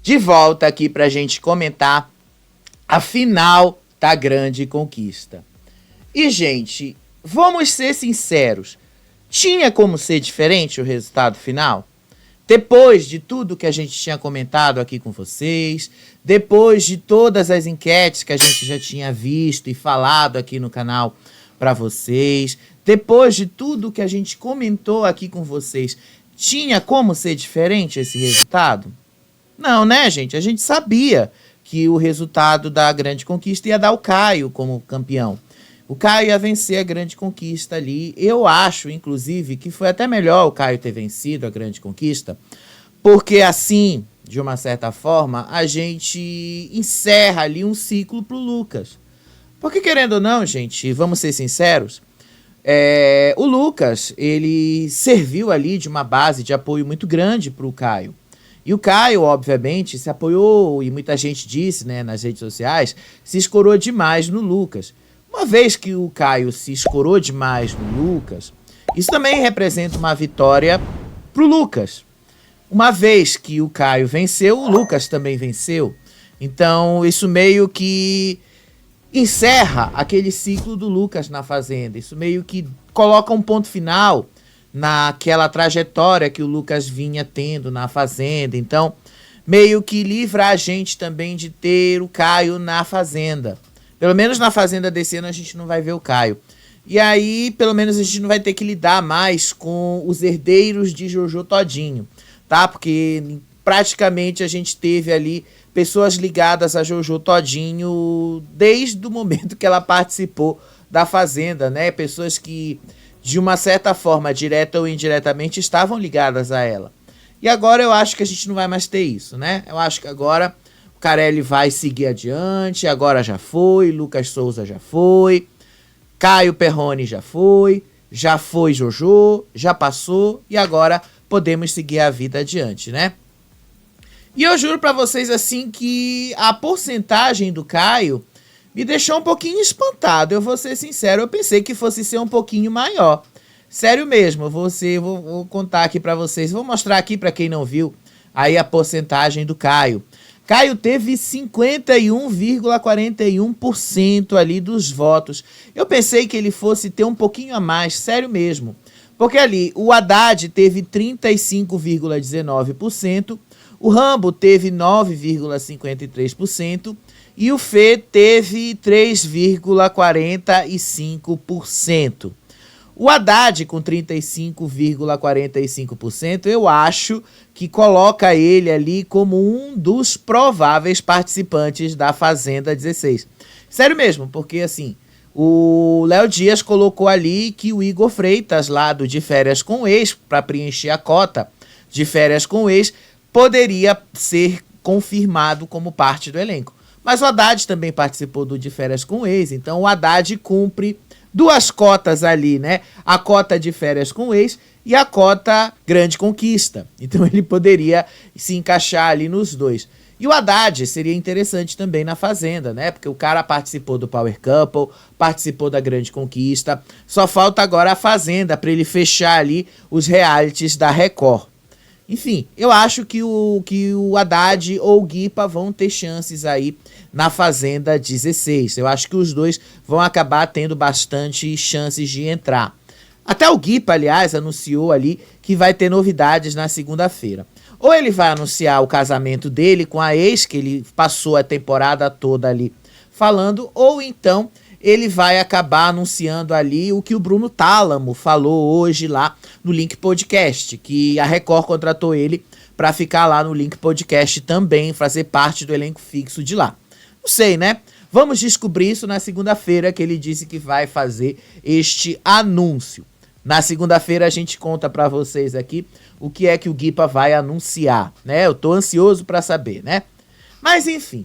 de volta aqui pra gente comentar a final da Grande Conquista. E, gente, vamos ser sinceros, tinha como ser diferente o resultado final? Depois de tudo que a gente tinha comentado aqui com vocês, depois de todas as enquetes que a gente já tinha visto e falado aqui no canal para vocês, depois de tudo que a gente comentou aqui com vocês, tinha como ser diferente esse resultado? Não, né, gente? A gente sabia que o resultado da Grande Conquista ia dar o Caio como campeão. O Caio ia vencer a Grande Conquista ali. Eu acho, inclusive, que foi até melhor o Caio ter vencido a Grande Conquista, porque assim, de uma certa forma, a gente encerra ali um ciclo pro Lucas. Porque, querendo ou não, gente, vamos ser sinceros, o Lucas, ele serviu ali de uma base de apoio muito grande pro Caio. E o Caio, obviamente, se apoiou, e muita gente disse, né, nas redes sociais, se escorou demais no Lucas. Uma vez que o Caio se escorou demais no Lucas, isso também representa uma vitória pro Lucas. Uma vez que o Caio venceu, o Lucas também venceu. Então, isso meio que encerra aquele ciclo do Lucas na Fazenda. Isso meio que coloca um ponto final naquela trajetória que o Lucas vinha tendo na Fazenda. Então, meio que livra a gente também de ter o Caio na Fazenda. Pelo menos na Fazenda desse ano a gente não vai ver o Caio. E aí, pelo menos a gente não vai ter que lidar mais com os herdeiros de Jojo Todinho, tá? Porque praticamente a gente teve ali pessoas ligadas a Jojo Todinho desde o momento que ela participou da Fazenda, né? Pessoas que, de uma certa forma, direta ou indiretamente, estavam ligadas a ela. E agora eu acho que a gente não vai mais ter isso, né? Eu acho que agora o Carelli vai seguir adiante, agora já foi, Lucas Souza já foi, Caio Perrone já foi Jojo, já passou e agora podemos seguir a vida adiante, né? E eu juro pra vocês assim que a porcentagem do Caio me deixou um pouquinho espantado, eu vou ser sincero, eu pensei que fosse ser um pouquinho maior. Sério mesmo, vou contar aqui pra vocês, vou mostrar aqui pra quem não viu aí a porcentagem do Caio. Caio teve 51,41% ali dos votos. Eu pensei que ele fosse ter um pouquinho a mais, sério mesmo. Porque ali o Haddad teve 35,19%, o Rambo teve 9,53% e o Fê teve 3,45%. O Haddad com 35,45%, eu acho que coloca ele ali como um dos prováveis participantes da Fazenda 16. Sério mesmo, porque assim, o Léo Dias colocou ali que o Igor Freitas, lá do De Férias com o Ex, para preencher a cota de Férias com o Ex, poderia ser confirmado como parte do elenco. Mas o Haddad também participou do De Férias com o Ex, então o Haddad cumpre duas cotas ali, né? A cota de Férias com o Ex e a cota Grande Conquista. Então ele poderia se encaixar ali nos dois. E o Haddad seria interessante também na Fazenda, né? Porque o cara participou do Power Couple, participou da Grande Conquista. Só falta agora a Fazenda para ele fechar ali os realities da Record. Enfim, eu acho que o Haddad ou o Guipa vão ter chances aí na Fazenda 16. Eu acho que os dois vão acabar tendo bastante chances de entrar. Até o Guipa, aliás, anunciou ali que vai ter novidades na segunda-feira. Ou ele vai anunciar o casamento dele com a ex, que ele passou a temporada toda ali falando, ou então ele vai acabar anunciando ali o que o Bruno Tálamo falou hoje lá no Link Podcast, que a Record contratou ele para ficar lá no Link Podcast também, fazer parte do elenco fixo de lá. Não sei, né? Vamos descobrir isso na segunda-feira, que ele disse que vai fazer este anúncio. Na segunda-feira a gente conta para vocês aqui o que é que o Guipa vai anunciar, né? Eu tô ansioso para saber, né? Mas enfim,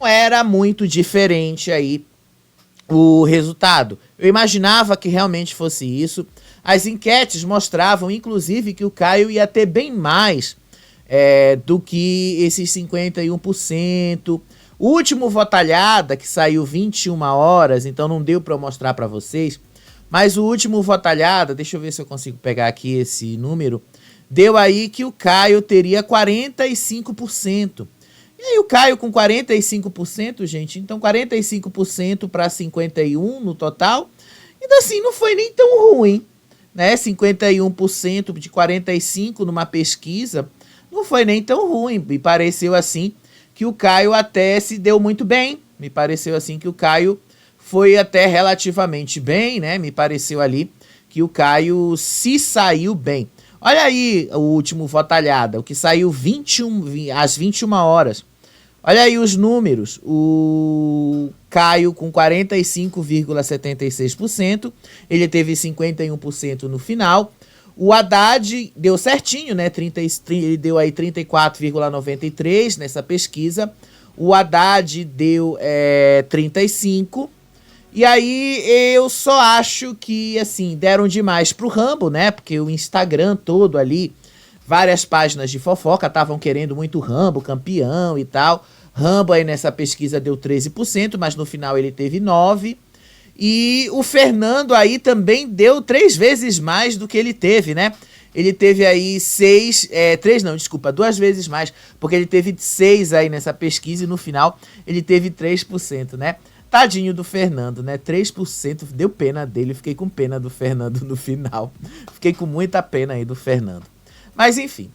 não era muito diferente aí o resultado. Eu imaginava que realmente fosse isso. As enquetes mostravam, inclusive, que o Caio ia ter bem mais do que esses 51%. O último Votalhada, que saiu 21 horas, então não deu para eu mostrar para vocês, mas o último Votalhada, deixa eu ver se eu consigo pegar aqui esse número, deu aí que o Caio teria 45%. E aí o Caio com 45%, gente, então 45% para 51% no total, ainda assim não foi nem tão ruim, né? 51% de 45% numa pesquisa, não foi nem tão ruim, me pareceu assim que o Caio até se deu muito bem, me pareceu assim que o Caio foi até relativamente bem, né? Me pareceu ali que o Caio se saiu bem. Olha aí o último Votalhada, o que saiu às 21 horas. Olha aí os números. O Caio com 45,76%, ele teve 51% no final. O Haddad deu certinho, né? Ele deu aí 34,93% nessa pesquisa. O Haddad deu 35%. E aí eu só acho que, assim, deram demais pro Rambo, né? Porque o Instagram todo ali, várias páginas de fofoca estavam querendo muito Rambo, campeão e tal. Rambo aí nessa pesquisa deu 13%, mas no final ele teve 9%. E o Fernando aí também deu 3 vezes mais do que ele teve, né? Ele teve aí 2 vezes mais, porque ele teve 6 aí nessa pesquisa e no final ele teve 3%, né? Tadinho do Fernando, né? 3%, deu pena dele, fiquei com pena do Fernando no final. Fiquei com muita pena aí do Fernando. Mas enfim,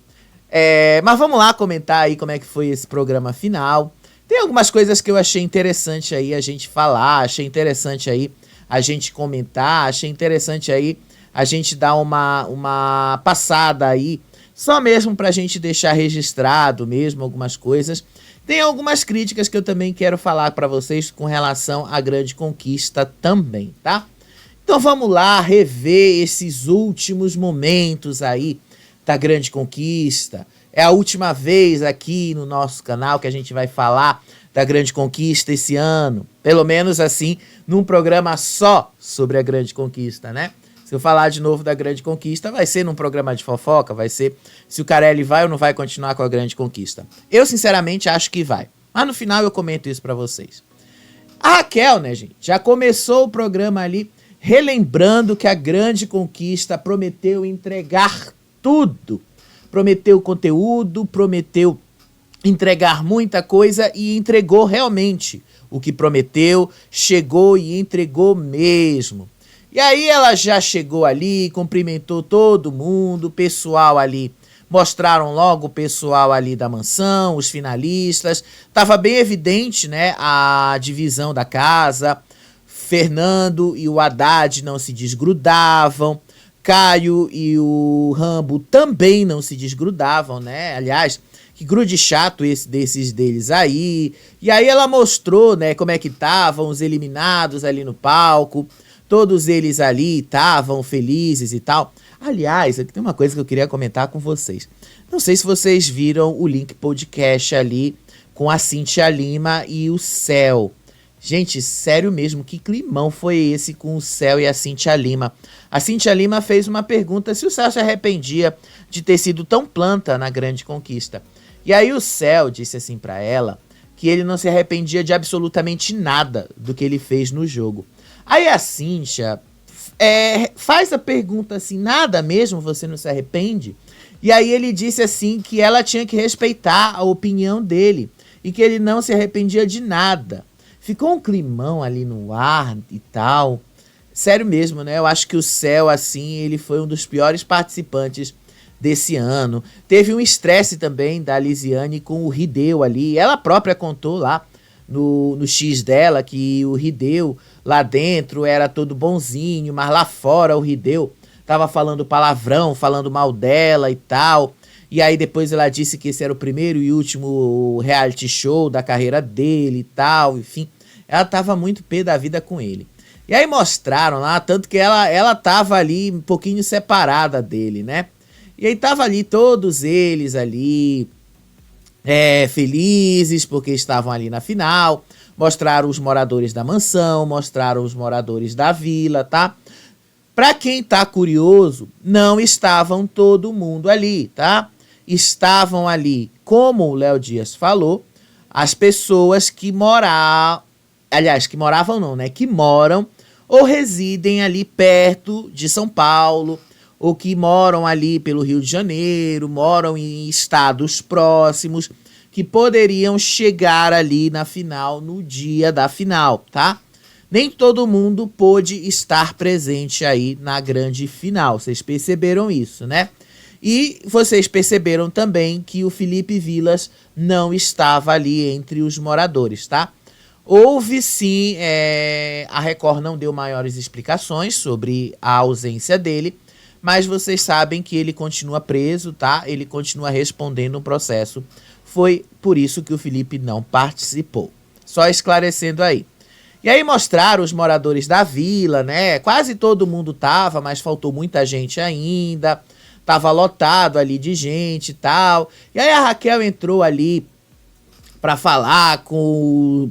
mas vamos lá comentar aí como é que foi esse programa final. Tem algumas coisas que eu achei interessante aí a gente falar, achei interessante aí a gente comentar, achei interessante aí a gente dar uma passada aí, só mesmo pra gente deixar registrado mesmo algumas coisas. Tem algumas críticas que eu também quero falar para vocês com relação à Grande Conquista também, tá? Então vamos lá rever esses últimos momentos aí da Grande Conquista. É a última vez aqui no nosso canal que a gente vai falar da Grande Conquista esse ano. Pelo menos assim, num programa só sobre a Grande Conquista, né? Se eu falar de novo da Grande Conquista, vai ser num programa de fofoca, vai ser se o Carelli vai ou não vai continuar com a Grande Conquista. Eu, sinceramente, acho que vai. Mas no final eu comento isso pra vocês. A Raquel, né, gente, já começou o programa ali relembrando que a Grande Conquista prometeu entregar tudo. Prometeu conteúdo, prometeu entregar muita coisa e entregou realmente o que prometeu, chegou e entregou mesmo. E aí ela já chegou ali, cumprimentou todo mundo, o pessoal ali, mostraram logo o pessoal ali da mansão, os finalistas, tava bem evidente, né, a divisão da casa, Fernando e o Haddad não se desgrudavam, Caio e o Rambo também não se desgrudavam, né, aliás, que grude chato desses deles aí, e aí ela mostrou, né, como é que estavam os eliminados ali no palco, todos eles ali estavam felizes e tal. Aliás, aqui tem uma coisa que eu queria comentar com vocês. Não sei se vocês viram o link podcast ali com a Cintia Lima e o Céu. Gente, sério mesmo, que climão foi esse com o Céu e a Cintia Lima? A Cintia Lima fez uma pergunta se o Céu se arrependia de ter sido tão planta na Grande Conquista. E aí o Céu disse assim pra ela que ele não se arrependia de absolutamente nada do que ele fez no jogo. Aí a Cíntia faz a pergunta assim, nada mesmo, você não se arrepende? E aí ele disse assim que ela tinha que respeitar a opinião dele e que ele não se arrependia de nada. Ficou um climão ali no ar e tal. Sério mesmo, né? Eu acho que o Céu, assim, ele foi um dos piores participantes desse ano. Teve um estresse também da Lisiane com o Rideu ali. Ela própria contou lá no X dela que o Rideu lá dentro era todo bonzinho, mas lá fora o Rideu tava falando palavrão, falando mal dela e tal. E aí depois ela disse que esse era o primeiro e último reality show da carreira dele e tal, enfim. Ela tava muito pé da vida com ele. E aí mostraram lá, tanto que ela tava ali um pouquinho separada dele, né? E aí tava ali todos eles ali, felizes porque estavam ali na final. Mostraram os moradores da mansão, mostraram os moradores da vila, tá? Pra quem tá curioso, não estavam todo mundo ali, tá? Estavam ali, como o Léo Dias falou, as pessoas que moravam, aliás, que moravam não, né? Que moram ou residem ali perto de São Paulo, ou que moram ali pelo Rio de Janeiro, moram em estados próximos, que poderiam chegar ali na final, no dia da final, tá? Nem todo mundo pôde estar presente aí na grande final, vocês perceberam isso, né? E vocês perceberam também que o Felipe Vilas não estava ali entre os moradores, tá? Houve sim, a Record não deu maiores explicações sobre a ausência dele, mas vocês sabem que ele continua preso, tá? Ele continua respondendo um processo. Foi por isso que o Felipe não participou. Só esclarecendo aí. E aí mostraram os moradores da vila, né? Quase todo mundo tava, mas faltou muita gente ainda. Tava lotado ali de gente e tal. E aí a Raquel entrou ali para falar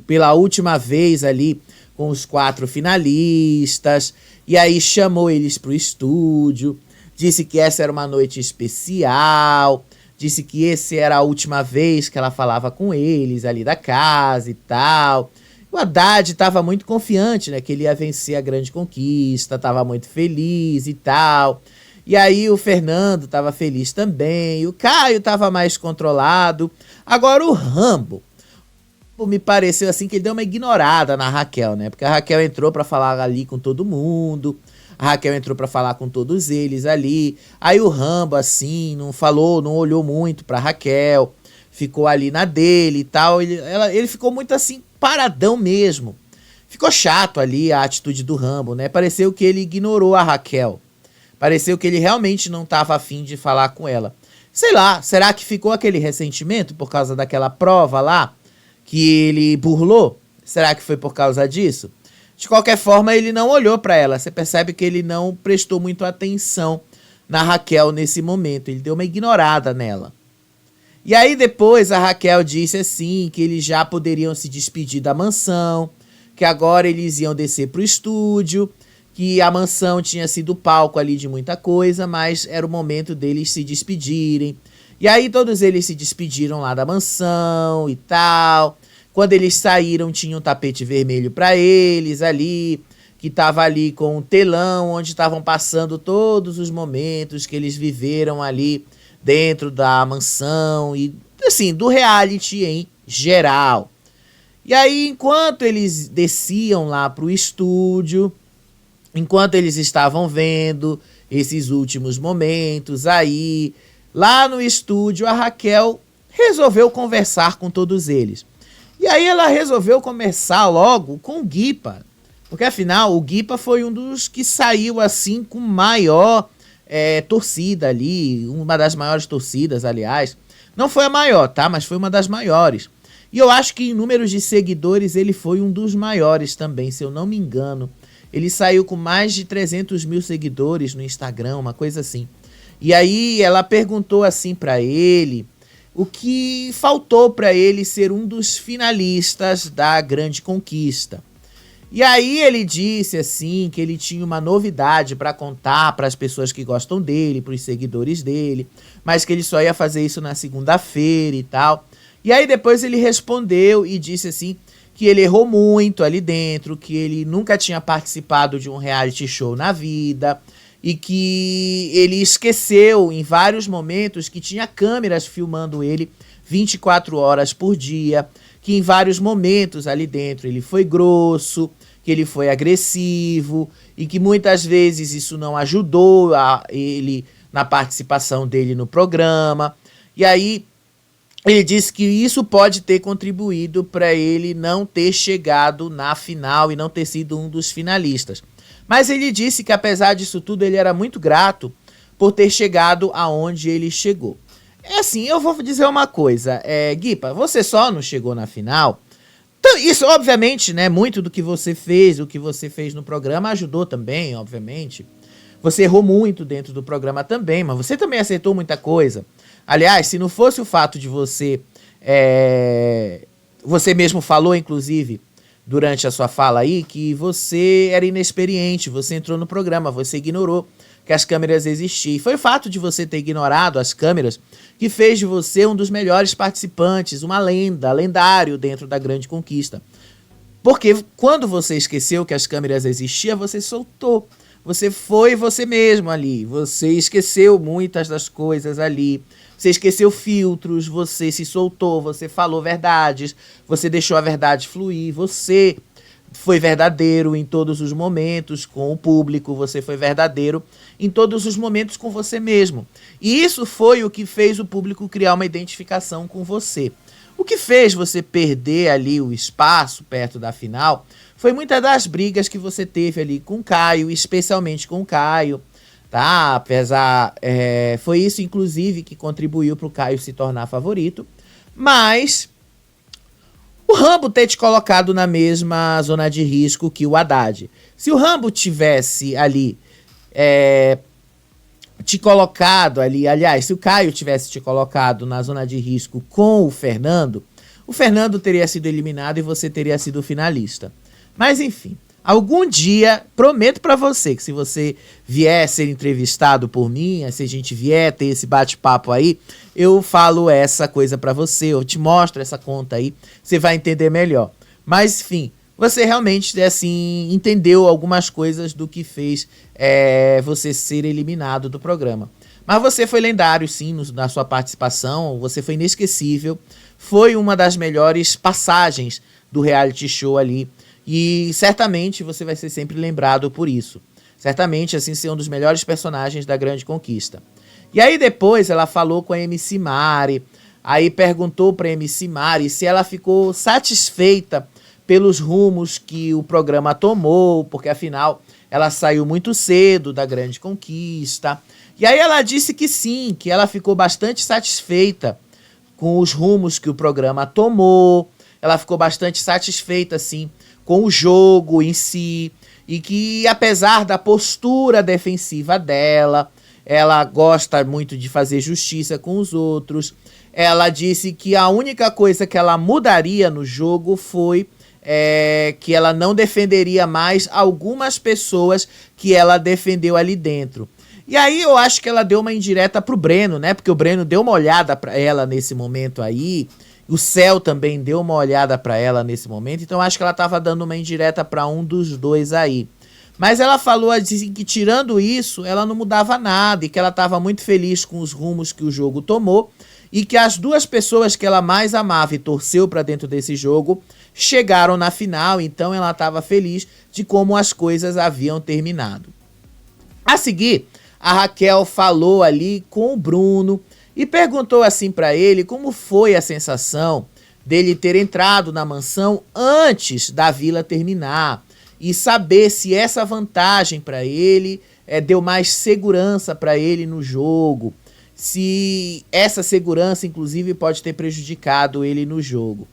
pela última vez ali com os 4 finalistas. E aí chamou eles pro estúdio. Disse que essa era uma noite especial. Disse que essa era a última vez que ela falava com eles ali da casa e tal. O Haddad estava muito confiante, né? Que ele ia vencer a grande conquista. Estava muito feliz e tal. E aí o Fernando estava feliz também, o Caio estava mais controlado. Agora o Rambo, me pareceu assim que ele deu uma ignorada na Raquel, né? Porque a Raquel entrou para falar ali com todo mundo, a Raquel entrou para falar com todos eles ali. Aí o Rambo assim, não falou, não olhou muito para Raquel, ficou ali na dele e tal. Ele ficou muito assim, paradão mesmo. Ficou chato ali a atitude do Rambo, né? Pareceu que ele ignorou a Raquel. Pareceu que ele realmente não estava afim de falar com ela. Sei lá, será que ficou aquele ressentimento por causa daquela prova lá que ele burlou? Será que foi por causa disso? De qualquer forma, ele não olhou para ela. Você percebe que ele não prestou muito atenção na Raquel nesse momento. Ele deu uma ignorada nela. E aí depois a Raquel disse assim que eles já poderiam se despedir da mansão, que agora eles iam descer pro estúdio, que a mansão tinha sido palco ali de muita coisa, mas era o momento deles se despedirem. E aí todos eles se despediram lá da mansão e tal. Quando eles saíram, tinha um tapete vermelho para eles ali, que tava ali com um telão, onde estavam passando todos os momentos que eles viveram ali dentro da mansão e, assim, do reality em geral. E aí, enquanto eles desciam lá pro estúdio, enquanto eles estavam vendo esses últimos momentos aí, lá no estúdio, a Raquel resolveu conversar com todos eles. E aí ela resolveu conversar logo com o Guipa, porque afinal o Guipa foi um dos que saiu assim com maior torcida ali, uma das maiores torcidas, aliás. Não foi a maior, tá? Mas foi uma das maiores. E eu acho que em números de seguidores ele foi um dos maiores também, se eu não me engano. Ele saiu com mais de 300 mil seguidores no Instagram, uma coisa assim. E aí ela perguntou assim pra ele o que faltou pra ele ser um dos finalistas da grande conquista. E aí ele disse assim que ele tinha uma novidade pra contar para as pessoas que gostam dele, pros seguidores dele, mas que ele só ia fazer isso na segunda-feira e tal. E aí depois ele respondeu e disse assim que ele errou muito ali dentro, que ele nunca tinha participado de um reality show na vida e que ele esqueceu em vários momentos que tinha câmeras filmando ele 24 horas por dia, que em vários momentos ali dentro ele foi grosso, que ele foi agressivo e que muitas vezes isso não ajudou ele na participação dele no programa. E aí ele disse que isso pode ter contribuído para ele não ter chegado na final e não ter sido um dos finalistas. Mas ele disse que apesar disso tudo ele era muito grato por ter chegado aonde ele chegou. É assim, eu vou dizer uma coisa, Guipa, você só não chegou na final. Então, isso, obviamente, né, muito do que você fez, o que você fez no programa ajudou também, obviamente. Você errou muito dentro do programa também, mas você também acertou muita coisa. Aliás, se não fosse o fato de você... você mesmo falou, inclusive, durante a sua fala aí, que você era inexperiente, você entrou no programa, você ignorou que as câmeras existiam. E foi o fato de você ter ignorado as câmeras que fez de você um dos melhores participantes, uma lenda, lendário dentro da grande conquista. Porque quando você esqueceu que as câmeras existiam, você soltou. você foi você mesmo ali. Você esqueceu muitas das coisas ali. Você esqueceu filtros, você se soltou, você falou verdades, você deixou a verdade fluir, você foi verdadeiro em todos os momentos com o público, você foi verdadeiro em todos os momentos com você mesmo. E isso foi o que fez o público criar uma identificação com você. O que fez você perder ali o espaço perto da final foi muitas das brigas que você teve ali com o Caio, especialmente com o Caio, tá? Apesar, foi isso inclusive que contribuiu para o Caio se tornar favorito, mas o Rambo ter te colocado na mesma zona de risco que o Haddad. Se o Rambo tivesse ali te colocado ali, aliás, se o Caio tivesse te colocado na zona de risco com o Fernando teria sido eliminado e você teria sido finalista. Mas enfim, algum dia, prometo pra você que se você vier ser entrevistado por mim, se a gente vier ter esse bate-papo aí, eu falo essa coisa pra você, eu te mostro essa conta aí, você vai entender melhor. Mas enfim, você realmente, assim, entendeu algumas coisas do que fez você ser eliminado do programa. Mas você foi lendário, sim, na sua participação, você foi inesquecível, foi uma das melhores passagens do reality show ali, e certamente você vai ser sempre lembrado por isso. Certamente, assim, ser um dos melhores personagens da Grande Conquista. E aí depois ela falou com a MC Mari, aí perguntou pra MC Mari se ela ficou satisfeita pelos rumos que o programa tomou, porque afinal ela saiu muito cedo da Grande Conquista. E aí ela disse que sim, que ela ficou bastante satisfeita com os rumos que o programa tomou, ela ficou bastante satisfeita, sim, com o jogo em si, e que apesar da postura defensiva dela, ela gosta muito de fazer justiça com os outros. Ela disse que a única coisa que ela mudaria no jogo foi que ela não defenderia mais algumas pessoas que ela defendeu ali dentro. E aí eu acho que ela deu uma indireta pro Breno, né? Porque o Breno deu uma olhada pra ela nesse momento aí. O Céu também deu uma olhada pra ela nesse momento. Então eu acho que ela tava dando uma indireta pra um dos dois aí. Mas ela falou assim, que tirando isso, ela não mudava nada. E que ela tava muito feliz com os rumos que o jogo tomou. E que as duas pessoas que ela mais amava e torceu pra dentro desse jogo chegaram na final. Então ela tava feliz de como as coisas haviam terminado. A seguir, a Raquel falou ali com o Bruno e perguntou assim pra ele como foi a sensação dele ter entrado na mansão antes da vila terminar e saber se essa vantagem pra ele deu mais segurança pra ele no jogo, se essa segurança inclusive pode ter prejudicado ele no jogo.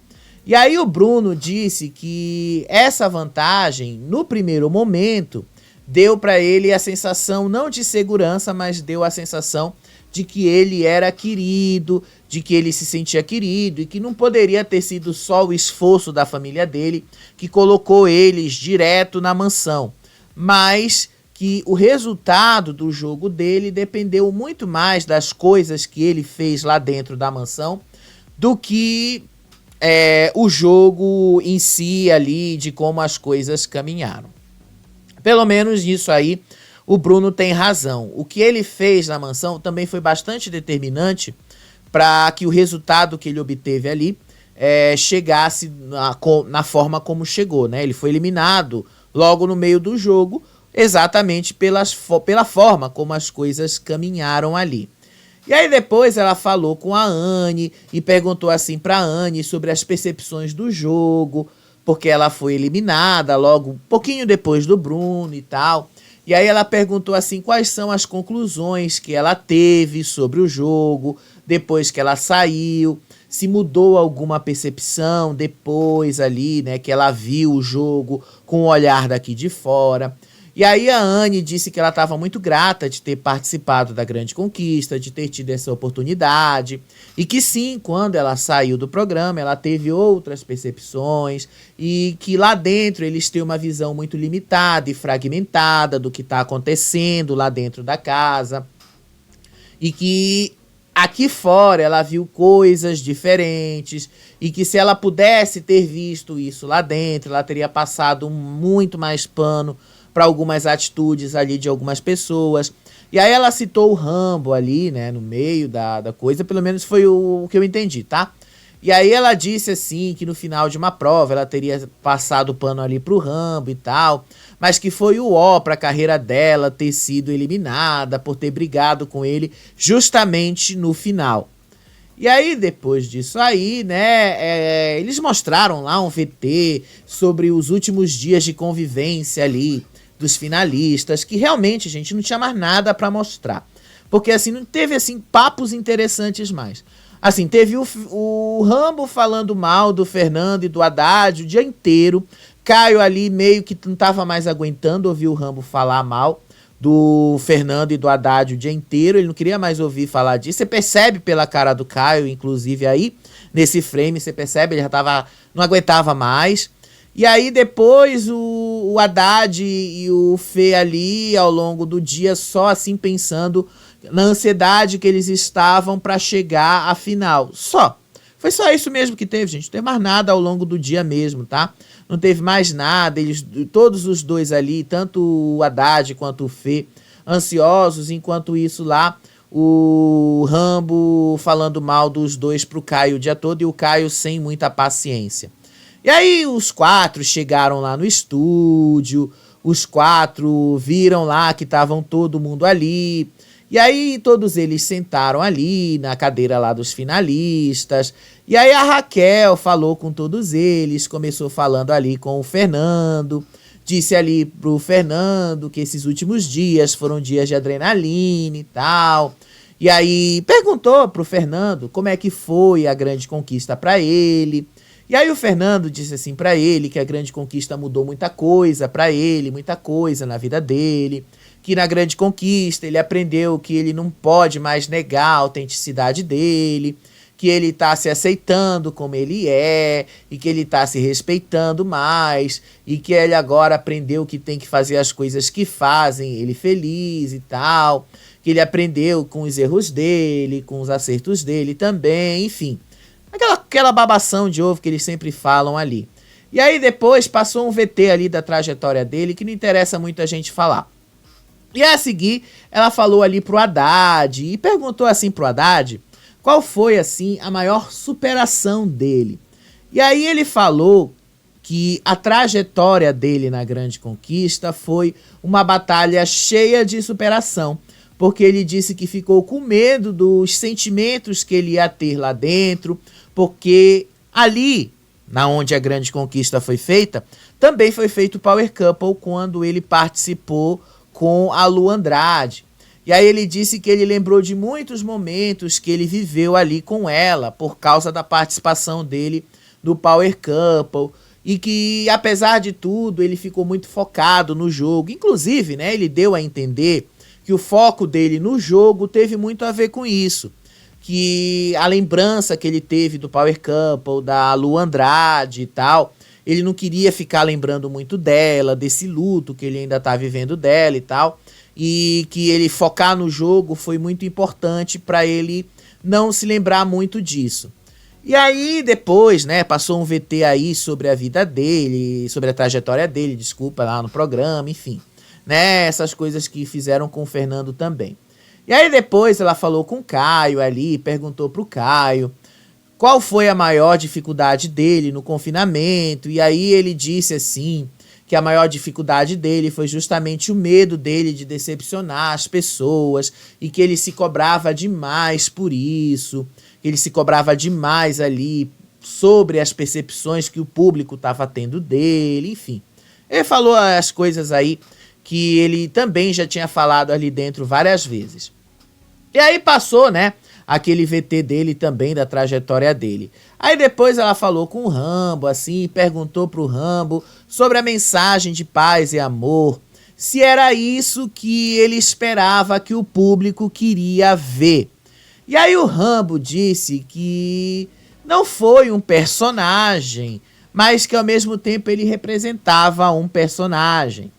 E aí o Bruno disse que essa vantagem, no primeiro momento, deu para ele a sensação não de segurança, mas deu a sensação de que ele era querido, de que ele se sentia querido e que não poderia ter sido só o esforço da família dele que colocou eles direto na mansão, mas que o resultado do jogo dele dependeu muito mais das coisas que ele fez lá dentro da mansão do que o jogo em si ali, de como as coisas caminharam. Pelo menos nisso aí, o Bruno tem razão. O que ele fez na mansão também foi bastante determinante para que o resultado que ele obteve ali chegasse na forma como chegou, né? Ele foi eliminado logo no meio do jogo, exatamente pela forma como as coisas caminharam ali. E aí depois ela falou com a Anne e perguntou assim pra Anne sobre as percepções do jogo, porque ela foi eliminada logo um pouquinho depois do Bruno e tal. E aí ela perguntou assim quais são as conclusões que ela teve sobre o jogo depois que ela saiu, se mudou alguma percepção depois ali, né, que ela viu o jogo com o olhar daqui de fora. E aí a Anne disse que ela estava muito grata de ter participado da Grande Conquista, de ter tido essa oportunidade, e que sim, quando ela saiu do programa, ela teve outras percepções, e que lá dentro eles têm uma visão muito limitada e fragmentada do que está acontecendo lá dentro da casa, e que aqui fora ela viu coisas diferentes, e que se ela pudesse ter visto isso lá dentro, ela teria passado muito mais pano para algumas atitudes ali de algumas pessoas. E aí ela citou o Rambo ali, né, no meio da coisa, pelo menos foi o que eu entendi, tá? E aí ela disse assim, que no final de uma prova ela teria passado o pano ali pro Rambo e tal, mas que foi o ó pra carreira dela ter sido eliminada, por ter brigado com ele justamente no final. E aí, depois disso aí, né, eles mostraram lá um VT sobre os últimos dias de convivência ali dos finalistas, que realmente, gente, não tinha mais nada pra mostrar. Porque, assim, não teve, assim, papos interessantes mais. Assim, teve o Rambo falando mal do Fernando e do Haddad o dia inteiro. Caio ali meio que não tava mais aguentando ouvir o Rambo falar mal do Fernando e do Haddad o dia inteiro, ele não queria mais ouvir falar disso. Você percebe pela cara do Caio, inclusive aí, nesse frame, você percebe, ele já tava, não aguentava mais. E aí depois o Haddad e o Fê ali, ao longo do dia, só assim pensando na ansiedade que eles estavam para chegar à final. Só. Foi só isso mesmo que teve, gente. Não teve mais nada ao longo do dia mesmo, tá? Não teve mais nada. Eles, todos os dois ali, tanto o Haddad quanto o Fê, ansiosos. Enquanto isso lá, o Rambo falando mal dos dois pro Caio o dia todo e o Caio sem muita paciência. E aí os quatro chegaram lá no estúdio, os quatro viram lá que estavam todo mundo ali. E aí todos eles sentaram ali na cadeira lá dos finalistas. E aí a Raquel falou com todos eles, começou falando ali com o Fernando. Disse ali pro Fernando que esses últimos dias foram dias de adrenalina e tal. E aí perguntou pro Fernando como é que foi a grande conquista pra ele. E aí o Fernando disse assim pra ele que a grande conquista mudou muita coisa pra ele, muita coisa na vida dele. Que na grande conquista ele aprendeu que ele não pode mais negar a autenticidade dele, que ele tá se aceitando como ele é, e que ele tá se respeitando mais, e que ele agora aprendeu que tem que fazer as coisas que fazem ele feliz e tal, que ele aprendeu com os erros dele, com os acertos dele também, enfim. Aquela babação de ovo que eles sempre falam ali. E aí depois passou um VT ali da trajetória dele, que não interessa muito a gente falar. E a seguir, ela falou ali pro Haddad e perguntou assim pro Haddad qual foi, assim, a maior superação dele. E aí ele falou que a trajetória dele na grande conquista foi uma batalha cheia de superação, porque ele disse que ficou com medo dos sentimentos que ele ia ter lá dentro, porque ali, na onde a grande conquista foi feita, também foi feito o Power Couple quando ele participou com a Lu Andrade. E aí ele disse que ele lembrou de muitos momentos que ele viveu ali com ela, por causa da participação dele no Power Couple, e que, apesar de tudo, ele ficou muito focado no jogo. Inclusive, né, ele deu a entender que o foco dele no jogo teve muito a ver com isso. Que a lembrança que ele teve do Power Couple, da Lu Andrade e tal, ele não queria ficar lembrando muito dela, desse luto que ele ainda tá vivendo dela e tal. E que ele focar no jogo foi muito importante para ele não se lembrar muito disso. E aí depois, né, passou um VT aí sobre a vida dele, sobre a trajetória dele, desculpa, lá no programa, enfim. Né, essas coisas que fizeram com o Fernando também. E aí depois ela falou com o Caio ali, perguntou pro Caio qual foi a maior dificuldade dele no confinamento, e aí ele disse assim, que a maior dificuldade dele foi justamente o medo dele de decepcionar as pessoas, e que ele se cobrava demais por isso, que ele se cobrava demais ali sobre as percepções que o público estava tendo dele, enfim. Ele falou as coisas aí que ele também já tinha falado ali dentro várias vezes. E aí passou, né, aquele VT dele também, da trajetória dele. Aí depois ela falou com o Rambo, assim, perguntou pro Rambo sobre a mensagem de paz e amor, se era isso que ele esperava que o público queria ver. E aí o Rambo disse que não foi um personagem, mas que ao mesmo tempo ele representava um personagem.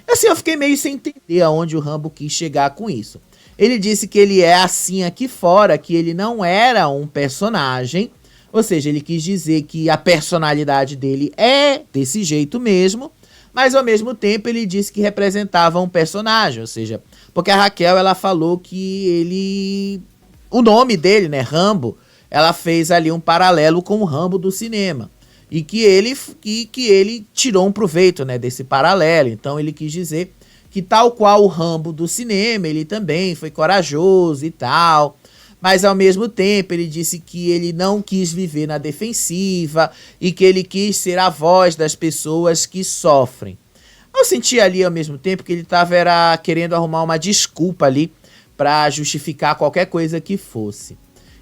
Assim, eu fiquei meio sem entender aonde o Rambo quis chegar com isso. Ele disse que ele é assim aqui fora, que ele não era um personagem, ou seja, ele quis dizer que a personalidade dele é desse jeito mesmo, mas ao mesmo tempo ele disse que representava um personagem, ou seja, porque a Raquel, ela falou que o nome dele, né, Rambo, ela fez ali um paralelo com o Rambo do cinema. E que ele tirou um proveito, né, desse paralelo. Então ele quis dizer que tal qual o Rambo do cinema, ele também foi corajoso e tal. Mas ao mesmo tempo ele disse que ele não quis viver na defensiva e que ele quis ser a voz das pessoas que sofrem. Eu senti ali ao mesmo tempo que ele estava querendo arrumar uma desculpa ali para justificar qualquer coisa que fosse.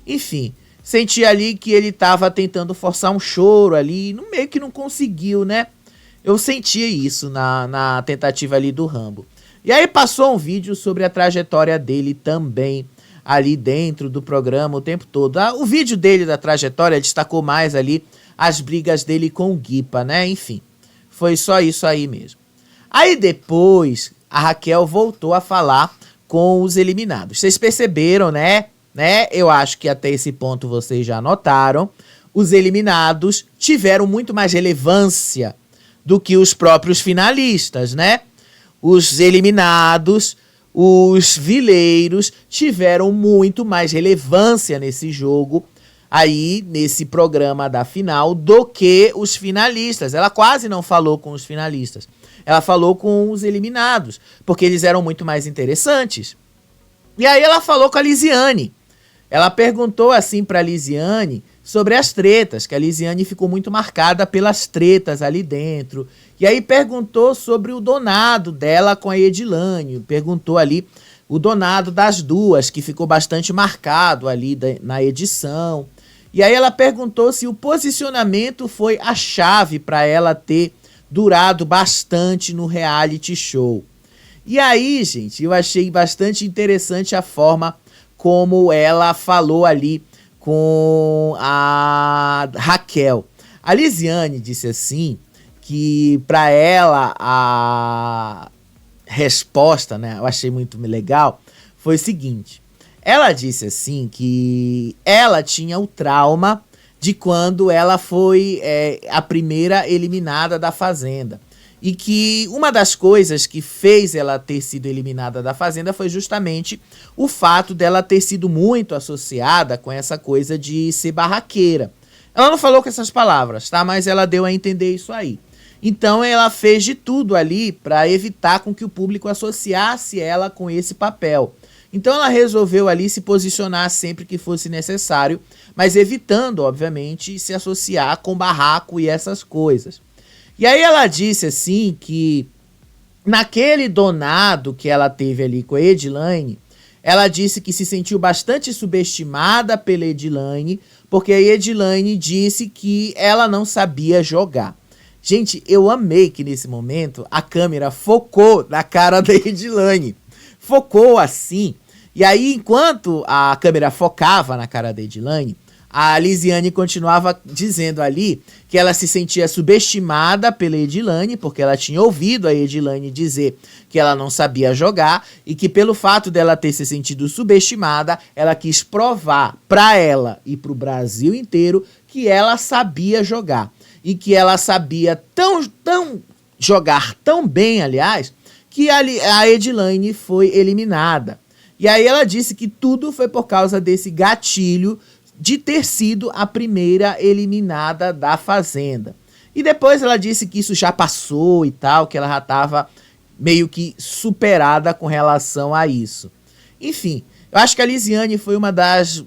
Enfim, senti ali que ele estava tentando forçar um choro ali, no meio que não conseguiu, né? Eu sentia isso na tentativa ali do Rambo. E aí passou um vídeo sobre a trajetória dele também, ali dentro do programa o tempo todo. O vídeo dele da trajetória destacou mais ali as brigas dele com o Guipa, né? Enfim, foi só isso aí mesmo. Aí depois, a Raquel voltou a falar com os eliminados. Vocês perceberam, né? Eu acho que até esse ponto vocês já notaram. Os eliminados tiveram muito mais relevância do que os próprios finalistas, né? Os eliminados, os vileiros, tiveram muito mais relevância nesse jogo, aí nesse programa da final, do que os finalistas. Ela quase não falou com os finalistas. Ela falou com os eliminados, porque eles eram muito mais interessantes. E aí ela falou com a Lisiane. Ela perguntou assim pra Lisiane sobre as tretas, que a Lisiane ficou muito marcada pelas tretas ali dentro. E aí perguntou sobre o donado dela com a Edilane. Perguntou ali o donado das duas, que ficou bastante marcado ali na edição. E aí ela perguntou se o posicionamento foi a chave para ela ter durado bastante no reality show. E aí, gente, eu achei bastante interessante a forma como ela falou ali com a Raquel. A Lisiane disse assim que para ela a resposta, né, eu achei muito legal, foi o seguinte. Ela disse assim que ela tinha o trauma de quando ela foi a primeira eliminada da Fazenda. E que uma das coisas que fez ela ter sido eliminada da Fazenda foi justamente o fato dela ter sido muito associada com essa coisa de ser barraqueira. Ela não falou com essas palavras, tá? Mas ela deu a entender isso aí. Então ela fez de tudo ali para evitar com que o público associasse ela com esse papel. Então ela resolveu ali se posicionar sempre que fosse necessário, mas evitando, obviamente, se associar com barraco e essas coisas. E aí ela disse assim que naquele donado que ela teve ali com a Edilane, ela disse que se sentiu bastante subestimada pela Edilane, porque a Edilane disse que ela não sabia jogar. Gente, eu amei que nesse momento a câmera focou na cara da Edilane. Focou assim. E aí, enquanto a câmera focava na cara da Edilane, a Lisiane continuava dizendo ali que ela se sentia subestimada pela Edilane, porque ela tinha ouvido a Edilane dizer que ela não sabia jogar e que pelo fato dela ter se sentido subestimada, ela quis provar para ela e para o Brasil inteiro que ela sabia jogar. E que ela sabia jogar tão bem, aliás, que a Edilane foi eliminada. E aí ela disse que tudo foi por causa desse gatilho de ter sido a primeira eliminada da Fazenda. E depois ela disse que isso já passou e tal, que ela já estava meio que superada com relação a isso. Enfim, eu acho que a Lisiane foi uma das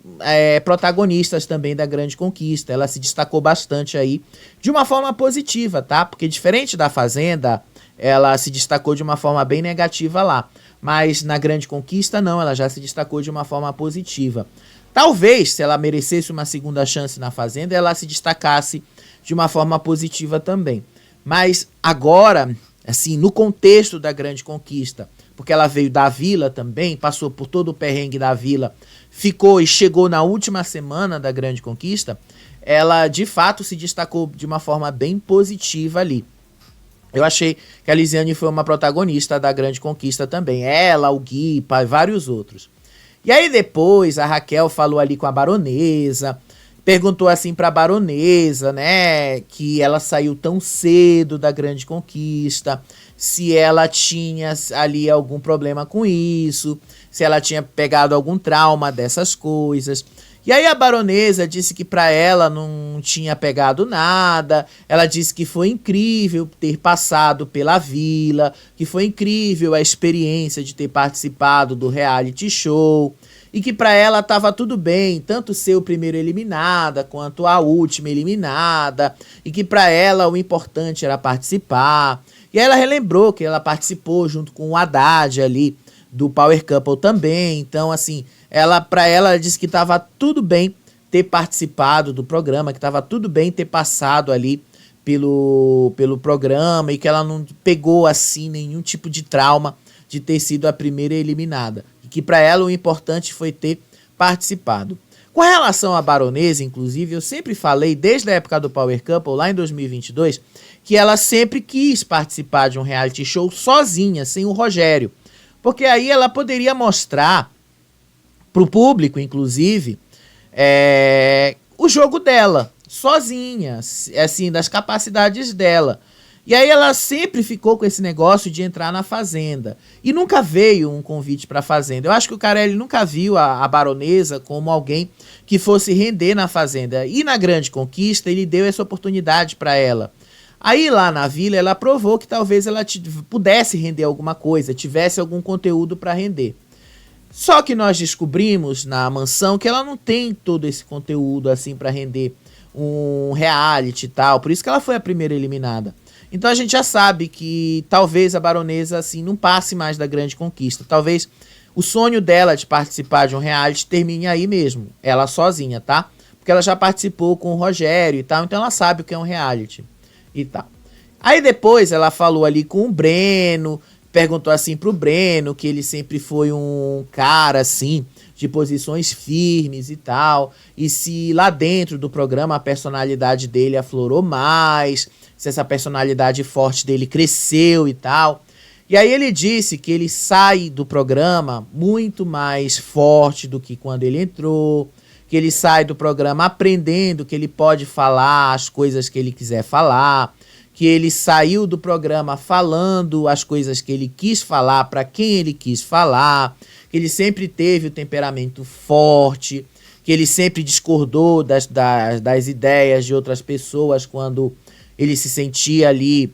protagonistas também da Grande Conquista. Ela se destacou bastante aí de uma forma positiva, tá? Porque diferente da Fazenda, ela se destacou de uma forma bem negativa lá. Mas na Grande Conquista não, ela já se destacou de uma forma positiva. Talvez, se ela merecesse uma segunda chance na Fazenda, ela se destacasse de uma forma positiva também. Mas agora, assim, no contexto da Grande Conquista, porque ela veio da Vila também, passou por todo o perrengue da Vila, ficou e chegou na última semana da Grande Conquista, ela de fato se destacou de uma forma bem positiva ali. Eu achei que a Lisiane foi uma protagonista da Grande Conquista também. Ela, o Guipa e vários outros. E aí depois a Raquel falou ali com a Baronesa, perguntou assim pra baronesa, né, que ela saiu tão cedo da grande conquista, se ela tinha ali algum problema com isso, se ela tinha pegado algum trauma dessas coisas. E aí a baronesa disse que pra ela não tinha pegado nada, ela disse que foi incrível ter passado pela vila, que foi incrível a experiência de ter participado do reality show, e que pra ela tava tudo bem, tanto ser o primeiro eliminada quanto a última eliminada, e que pra ela o importante era participar. E aí ela relembrou que ela participou junto com o Haddad ali do Power Couple também. Então, assim, pra ela disse que tava tudo bem ter participado do programa, que tava tudo bem ter passado ali pelo programa e que ela não pegou assim nenhum tipo de trauma de ter sido a primeira eliminada. Que para ela o importante foi ter participado. Com relação à baronesa, inclusive, eu sempre falei, desde a época do Power Couple, lá em 2022, que ela sempre quis participar de um reality show sozinha, sem o Rogério. Porque aí ela poderia mostrar pro público, inclusive, o jogo dela, sozinha, assim, das capacidades dela. E aí ela sempre ficou com esse negócio de entrar na Fazenda. E nunca veio um convite pra Fazenda. Eu acho que o Carelli nunca viu a baronesa como alguém que fosse render na Fazenda. E na Grande Conquista ele deu essa oportunidade pra ela. Aí lá na vila ela provou que talvez ela pudesse render alguma coisa, tivesse algum conteúdo pra render. Só que nós descobrimos na mansão que ela não tem todo esse conteúdo assim pra render um reality e tal. Por isso que ela foi a primeira eliminada. Então a gente já sabe que talvez a baronesa assim não passe mais da Grande Conquista. Talvez o sonho dela de participar de um reality termine aí mesmo, ela sozinha, tá? Porque ela já participou com o Rogério e tal, então ela sabe o que é um reality e tal. Aí depois ela falou ali com o Breno, perguntou assim pro Breno que ele sempre foi um cara assim de posições firmes e tal, e se lá dentro do programa a personalidade dele aflorou mais, se essa personalidade forte dele cresceu e tal. E aí ele disse que ele sai do programa muito mais forte do que quando ele entrou, que ele sai do programa aprendendo que ele pode falar as coisas que ele quiser falar, que ele saiu do programa falando as coisas que ele quis falar para quem ele quis falar, que ele sempre teve o temperamento forte, que ele sempre discordou das ideias de outras pessoas quando ele se sentia ali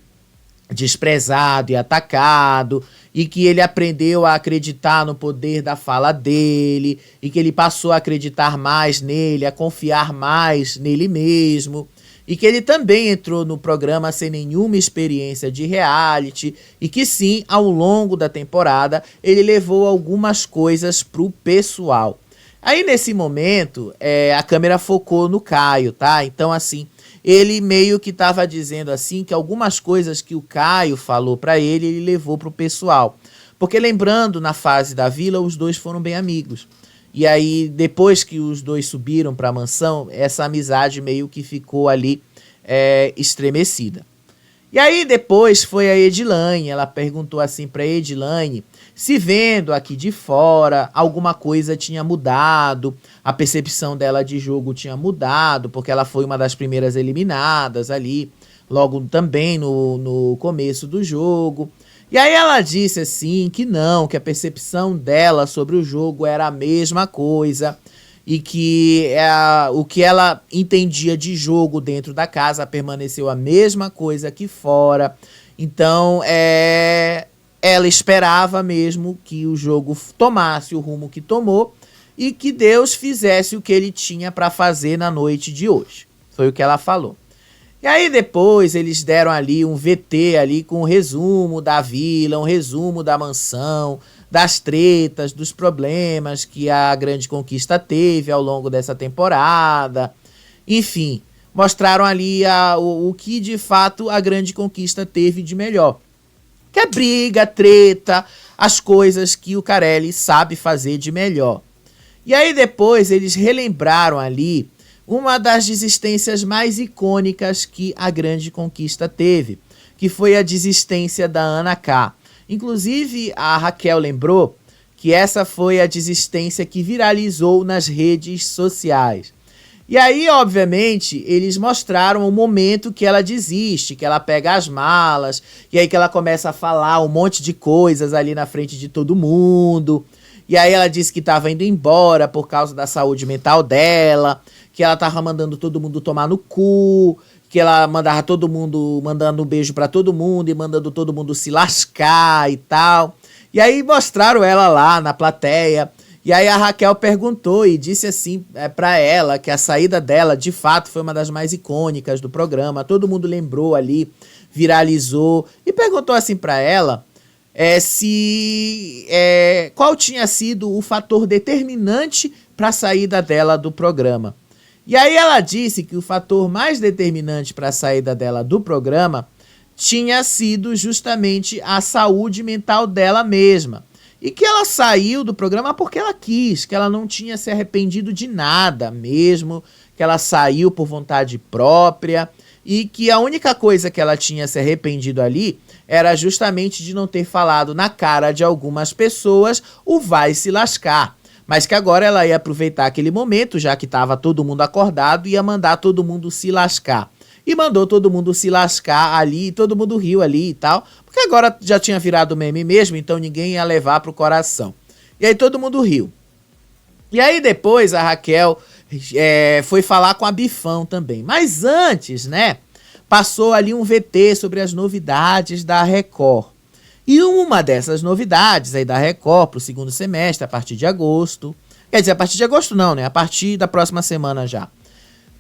desprezado e atacado, e que ele aprendeu a acreditar no poder da fala dele, e que ele passou a acreditar mais nele, a confiar mais nele mesmo, e que ele também entrou no programa sem nenhuma experiência de reality, e que sim, ao longo da temporada, ele levou algumas coisas pro pessoal. Aí nesse momento, a câmera focou no Caio, tá? Então assim, ele meio que tava dizendo assim que algumas coisas que o Caio falou pra ele levou pro pessoal. Porque lembrando, na fase da vila, os dois foram bem amigos. E aí, depois que os dois subiram pra mansão, essa amizade meio que ficou ali estremecida. E aí depois foi a Edilane, ela perguntou assim pra Edilane se vendo aqui de fora alguma coisa tinha mudado, a percepção dela de jogo tinha mudado, porque ela foi uma das primeiras eliminadas ali, logo também no começo do jogo. E aí ela disse assim que não, que a percepção dela sobre o jogo era a mesma coisa, e que o que ela entendia de jogo dentro da casa permaneceu a mesma coisa aqui fora. Então, ela esperava mesmo que o jogo tomasse o rumo que tomou e que Deus fizesse o que ele tinha para fazer na noite de hoje. Foi o que ela falou. E aí depois eles deram ali um VT ali com um resumo da vila, um resumo da mansão, das tretas, dos problemas que a Grande Conquista teve ao longo dessa temporada. Enfim, mostraram ali o que de fato a Grande Conquista teve de melhor. Que é briga, treta, as coisas que o Carelli sabe fazer de melhor. E aí depois eles relembraram ali uma das desistências mais icônicas que a Grande Conquista teve, que foi a desistência da Ana K. Inclusive, a Raquel lembrou que essa foi a desistência que viralizou nas redes sociais. E aí, obviamente, eles mostraram o momento que ela desiste, que ela pega as malas, e aí que ela começa a falar um monte de coisas ali na frente de todo mundo. E aí ela disse que estava indo embora por causa da saúde mental dela, que ela tava mandando todo mundo tomar no cu, que ela mandava todo mundo, mandando um beijo pra todo mundo e mandando todo mundo se lascar e tal. E aí mostraram ela lá na plateia. E aí a Raquel perguntou e disse assim pra ela que a saída dela, de fato, foi uma das mais icônicas do programa. Todo mundo lembrou ali, viralizou. E perguntou assim pra ela qual tinha sido o fator determinante para a saída dela do programa. E aí ela disse que o fator mais determinante para a saída dela do programa tinha sido justamente a saúde mental dela mesma. E que ela saiu do programa porque ela quis, que ela não tinha se arrependido de nada mesmo, que ela saiu por vontade própria e que a única coisa que ela tinha se arrependido ali era justamente de não ter falado na cara de algumas pessoas o vai se lascar. Mas que agora ela ia aproveitar aquele momento, já que estava todo mundo acordado, e ia mandar todo mundo se lascar. E mandou todo mundo se lascar ali, todo mundo riu ali e tal, porque agora já tinha virado meme mesmo, então ninguém ia levar pro coração. E aí todo mundo riu. E aí depois a Raquel foi falar com a Bifão também. Mas antes, né, passou ali um VT sobre as novidades da Record. E uma dessas novidades aí da Record pro segundo semestre, a partir de agosto, quer dizer, a partir de agosto não, né, a partir da próxima semana já.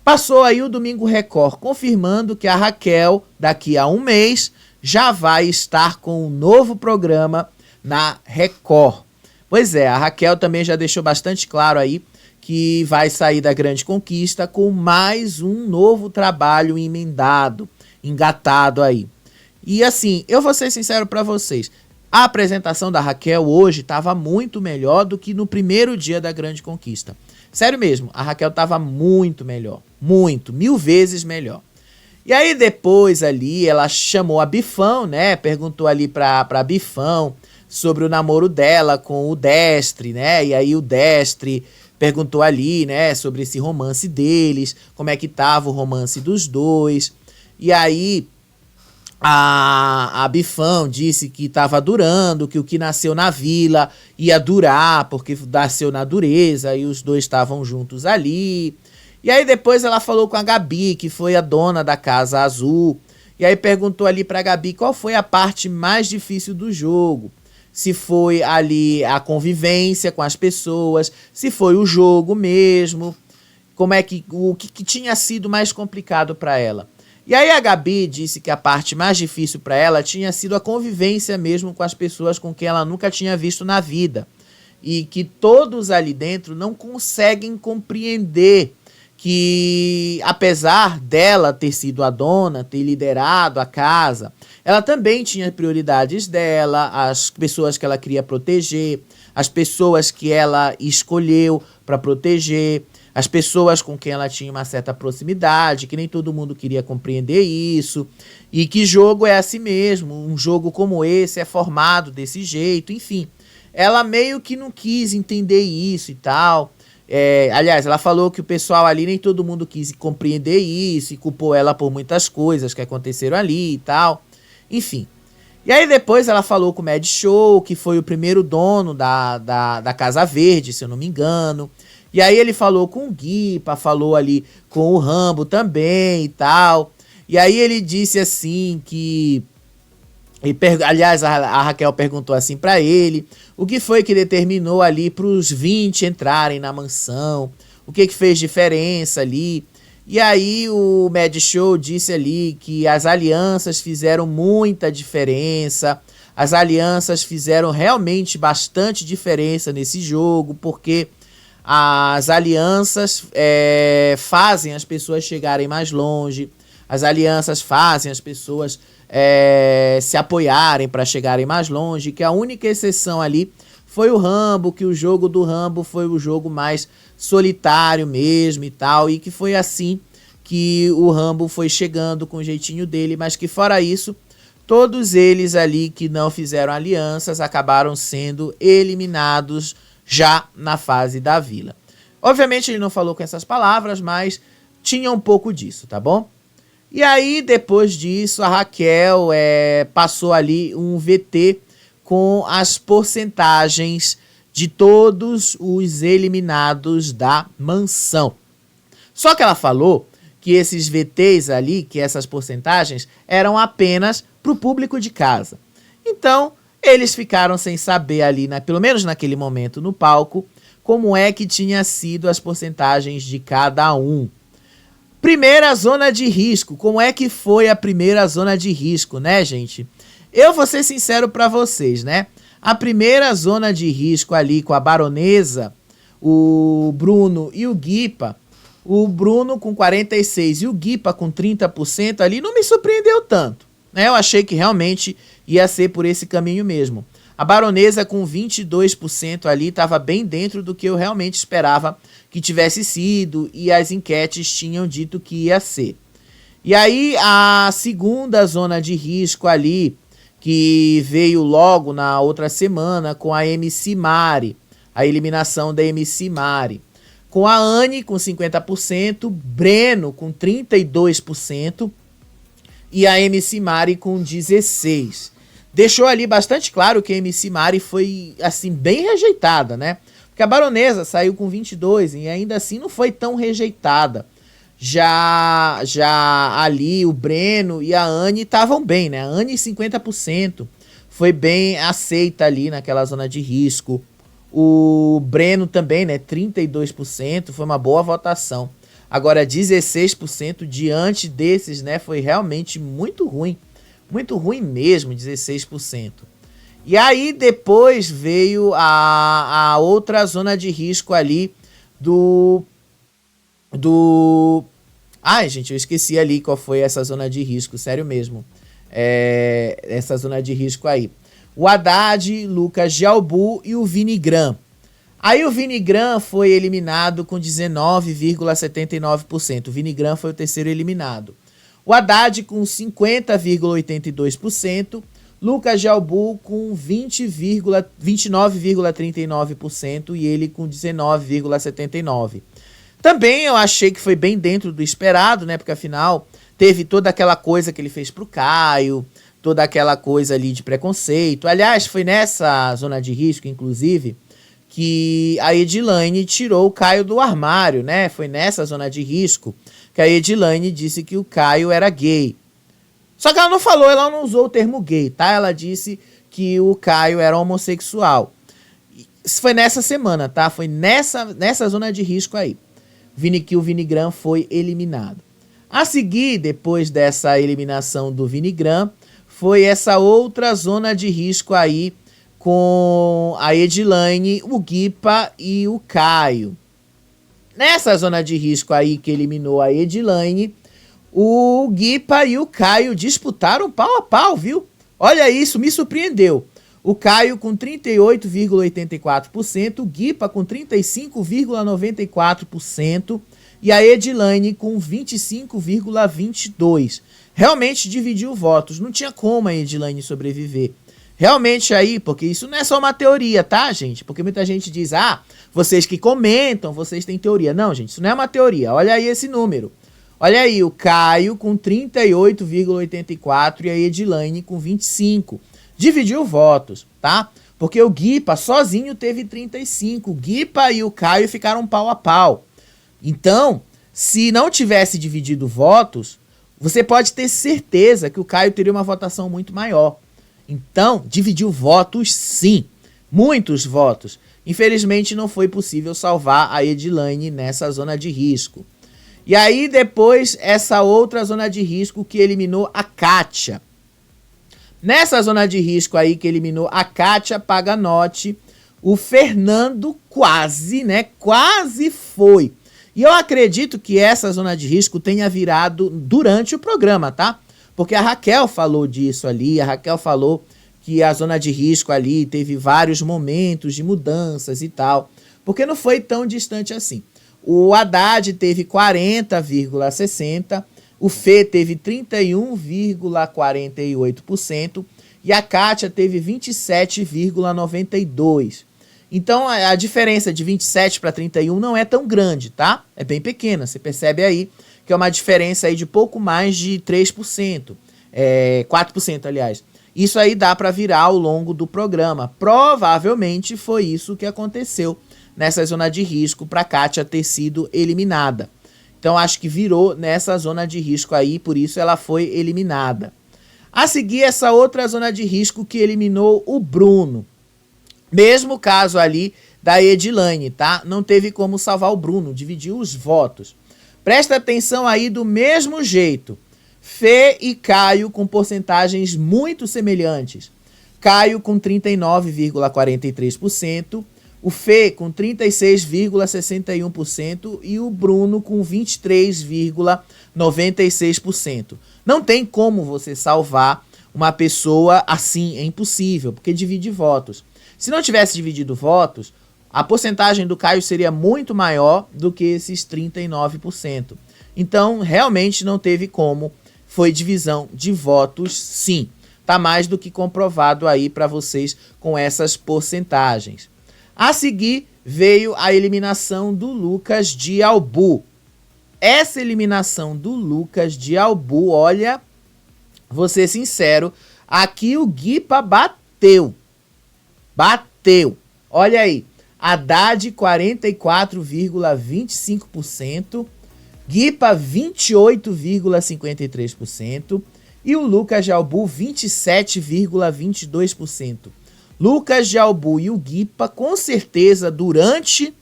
Passou aí o Domingo Record, confirmando que a Raquel, daqui a um mês, já vai estar com um novo programa na Record. Pois é, a Raquel também já deixou bastante claro aí que vai sair da Grande Conquista com mais um novo trabalho emendado, engatado aí. E assim, eu vou ser sincero pra vocês, a apresentação da Raquel hoje estava muito melhor do que no primeiro dia da Grande Conquista. Sério mesmo, a Raquel estava muito melhor, muito, 1000 vezes melhor. E aí depois ali ela chamou a Bifão, né, perguntou ali pra Bifão sobre o namoro dela com o Destre, né, e aí o Destre perguntou ali, né, sobre esse romance deles, como é que tava o romance dos dois. E aí a Bifão disse que estava durando, que o que nasceu na vila ia durar, porque nasceu na dureza e os dois estavam juntos ali. E aí depois ela falou com a Gabi, que foi a dona da Casa Azul, e aí perguntou ali pra Gabi qual foi a parte mais difícil do jogo. Se foi ali a convivência com as pessoas, se foi o jogo mesmo, o que tinha sido mais complicado para ela. E aí a Gabi disse que a parte mais difícil para ela tinha sido a convivência mesmo com as pessoas com quem ela nunca tinha visto na vida. E que todos ali dentro não conseguem compreender que, apesar dela ter sido a dona, ter liderado a casa, ela também tinha prioridades dela, as pessoas que ela queria proteger, as pessoas que ela escolheu para proteger, as pessoas com quem ela tinha uma certa proximidade, que nem todo mundo queria compreender isso, e que jogo é assim mesmo, um jogo como esse é formado desse jeito, enfim. Ela meio que não quis entender isso e tal. Aliás, ela falou que o pessoal ali, nem todo mundo quis compreender isso, e culpou ela por muitas coisas que aconteceram ali e tal. Enfim. E aí depois ela falou com o Mad Show, que foi o primeiro dono da Casa Verde, se eu não me engano. E aí ele falou com o Guipa, falou ali com o Rambo também e tal. E aí ele disse assim que... aliás, a Raquel perguntou assim pra ele o que foi que determinou ali pros 20 entrarem na mansão, o que fez diferença ali. E aí o Mad Show disse ali que as alianças fizeram muita diferença, as alianças fizeram realmente bastante diferença nesse jogo, porque as alianças fazem as pessoas chegarem mais longe, as alianças fazem as pessoas se apoiarem para chegarem mais longe, que a única exceção ali foi o Rambo, que o jogo do Rambo foi o jogo mais solitário mesmo e tal, e que foi assim que o Rambo foi chegando com o jeitinho dele, mas que fora isso, todos eles ali que não fizeram alianças acabaram sendo eliminados já na fase da vila. Obviamente ele não falou com essas palavras, mas tinha um pouco disso, tá bom? E aí, depois disso, a Raquel passou ali um VT com as porcentagens de todos os eliminados da mansão. Só que ela falou que esses VTs ali, que essas porcentagens, eram apenas para o público de casa. Então, eles ficaram sem saber ali, pelo menos naquele momento no palco, como é que tinha sido as porcentagens de cada um. Primeira zona de risco. Como é que foi a primeira zona de risco, né, gente? Eu vou ser sincero pra vocês, né? A primeira zona de risco ali com a Baronesa, o Bruno e o Guipa, o Bruno com 46% e o Guipa com 30% ali, não me surpreendeu tanto, né? Eu achei que realmente ia ser por esse caminho mesmo. A Baronesa com 22% ali estava bem dentro do que eu realmente esperava que tivesse sido e as enquetes tinham dito que ia ser. E aí a segunda zona de risco ali, que veio logo na outra semana com a MC Mari, a eliminação da MC Mari. Com a Anne com 50%, Breno com 32% e a MC Mari com 16%. Deixou ali bastante claro que a MC Mari foi, assim, bem rejeitada, né? Porque a Baronesa saiu com 22% e ainda assim não foi tão rejeitada. Já ali o Breno e a Anne estavam bem, né? A Anne 50%, foi bem aceita ali naquela zona de risco. O Breno também, né? 32%, foi uma boa votação. Agora 16% diante desses, né? Foi realmente muito ruim. Muito ruim mesmo, 16%. E aí depois veio a outra zona de risco ali Ai, gente, eu esqueci ali qual foi essa zona de risco, sério mesmo. Essa zona de risco aí. O Haddad, Lucas Gelbu e o Vini Gran. Aí o Vini Gran foi eliminado com 19,79%. O Vini Gran foi o terceiro eliminado. O Haddad com 50,82%, Lucas Gelbu com 29,39% e ele com 19,79%. Também eu achei que foi bem dentro do esperado, né? Porque afinal teve toda aquela coisa que ele fez pro Caio, toda aquela coisa ali de preconceito. Aliás, foi nessa zona de risco, inclusive, que a Edilane tirou o Caio do armário, né? Foi nessa zona de risco que a Edilane disse que o Caio era gay. Só que ela não falou, ela não usou o termo gay, tá? Ela disse que o Caio era homossexual. Isso foi nessa semana, tá? Foi nessa zona de risco aí. Que o Vini Gran foi eliminado. A seguir, depois dessa eliminação do Vini Gran, foi essa outra zona de risco aí com a Edilane, o Guipa e o Caio. Nessa zona de risco aí que eliminou a Edilane, o Guipa e o Caio disputaram pau a pau, viu? Olha isso, me surpreendeu. O Caio com 38,84%, o Guipa com 35,94% e a Edilane com 25,22%. Realmente dividiu votos, não tinha como a Edilane sobreviver. Realmente aí, porque isso não é só uma teoria, tá, gente? Porque muita gente diz, vocês que comentam, vocês têm teoria. Não, gente, isso não é uma teoria. Olha aí esse número. Olha aí, o Caio com 38,84% e a Edilane com 25%. Dividiu votos, tá? Porque o Guipa sozinho teve 35%. O Guipa e o Caio ficaram pau a pau. Então, se não tivesse dividido votos, você pode ter certeza que o Caio teria uma votação muito maior. Então, dividiu votos sim. Muitos votos. Infelizmente, não foi possível salvar a Edilane nessa zona de risco. E aí, depois, essa outra zona de risco que eliminou a Kátia. Nessa zona de risco aí que eliminou a Kátia Paganotti, o Fernando quase, né? Quase foi. E eu acredito que essa zona de risco tenha virado durante o programa, tá? Porque a Raquel falou disso ali, a Raquel falou que a zona de risco ali teve vários momentos de mudanças e tal. Porque não foi tão distante assim. O Haddad teve 40,60%, o Fê teve 31,48% e a Kátia teve 27,92%. Então a diferença de 27 para 31 não é tão grande, tá? É bem pequena, você percebe aí que é uma diferença aí de pouco mais de 3%, 4%, aliás. Isso aí dá para virar ao longo do programa. Provavelmente foi isso que aconteceu nessa zona de risco para a Kátia ter sido eliminada. Então acho que virou nessa zona de risco aí, por isso ela foi eliminada. A seguir, essa outra zona de risco que eliminou o Bruno. Mesmo caso ali da Edilane, tá? Não teve como salvar o Bruno, dividiu os votos. Presta atenção aí do mesmo jeito. Fê e Caio com porcentagens muito semelhantes. Caio com 39,43%, o Fê com 36,61% e o Bruno com 23,96%. Não tem como você salvar uma pessoa assim, é impossível, porque divide votos. Se não tivesse dividido votos, a porcentagem do Caio seria muito maior do que esses 39%. Então, realmente não teve como, foi divisão de votos sim. Tá mais do que comprovado aí para vocês com essas porcentagens. A seguir veio a eliminação do Lucas de Albu. Essa eliminação do Lucas de Albu, olha, vou ser sincero, aqui o Guipa bateu. Bateu. Olha aí, Haddad 44,25%, Guipa 28,53% e o Lucas de Albu 27,22%. Lucas de Albu e o Guipa, com certeza, durante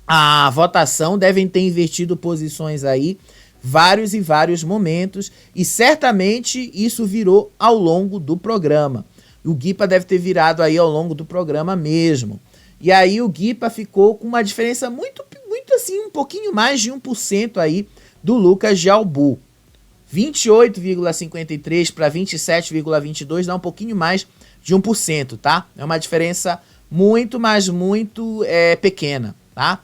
a votação, devem ter invertido posições aí, vários e vários momentos, e certamente isso virou ao longo do programa. O Guipa deve ter virado aí ao longo do programa mesmo. E aí o Guipa ficou com uma diferença muito assim, um pouquinho mais de 1% aí do Lucas de Albu. 28,53 para 27,22 dá um pouquinho mais de 1%, tá? É uma diferença muito, mas muito pequena, tá?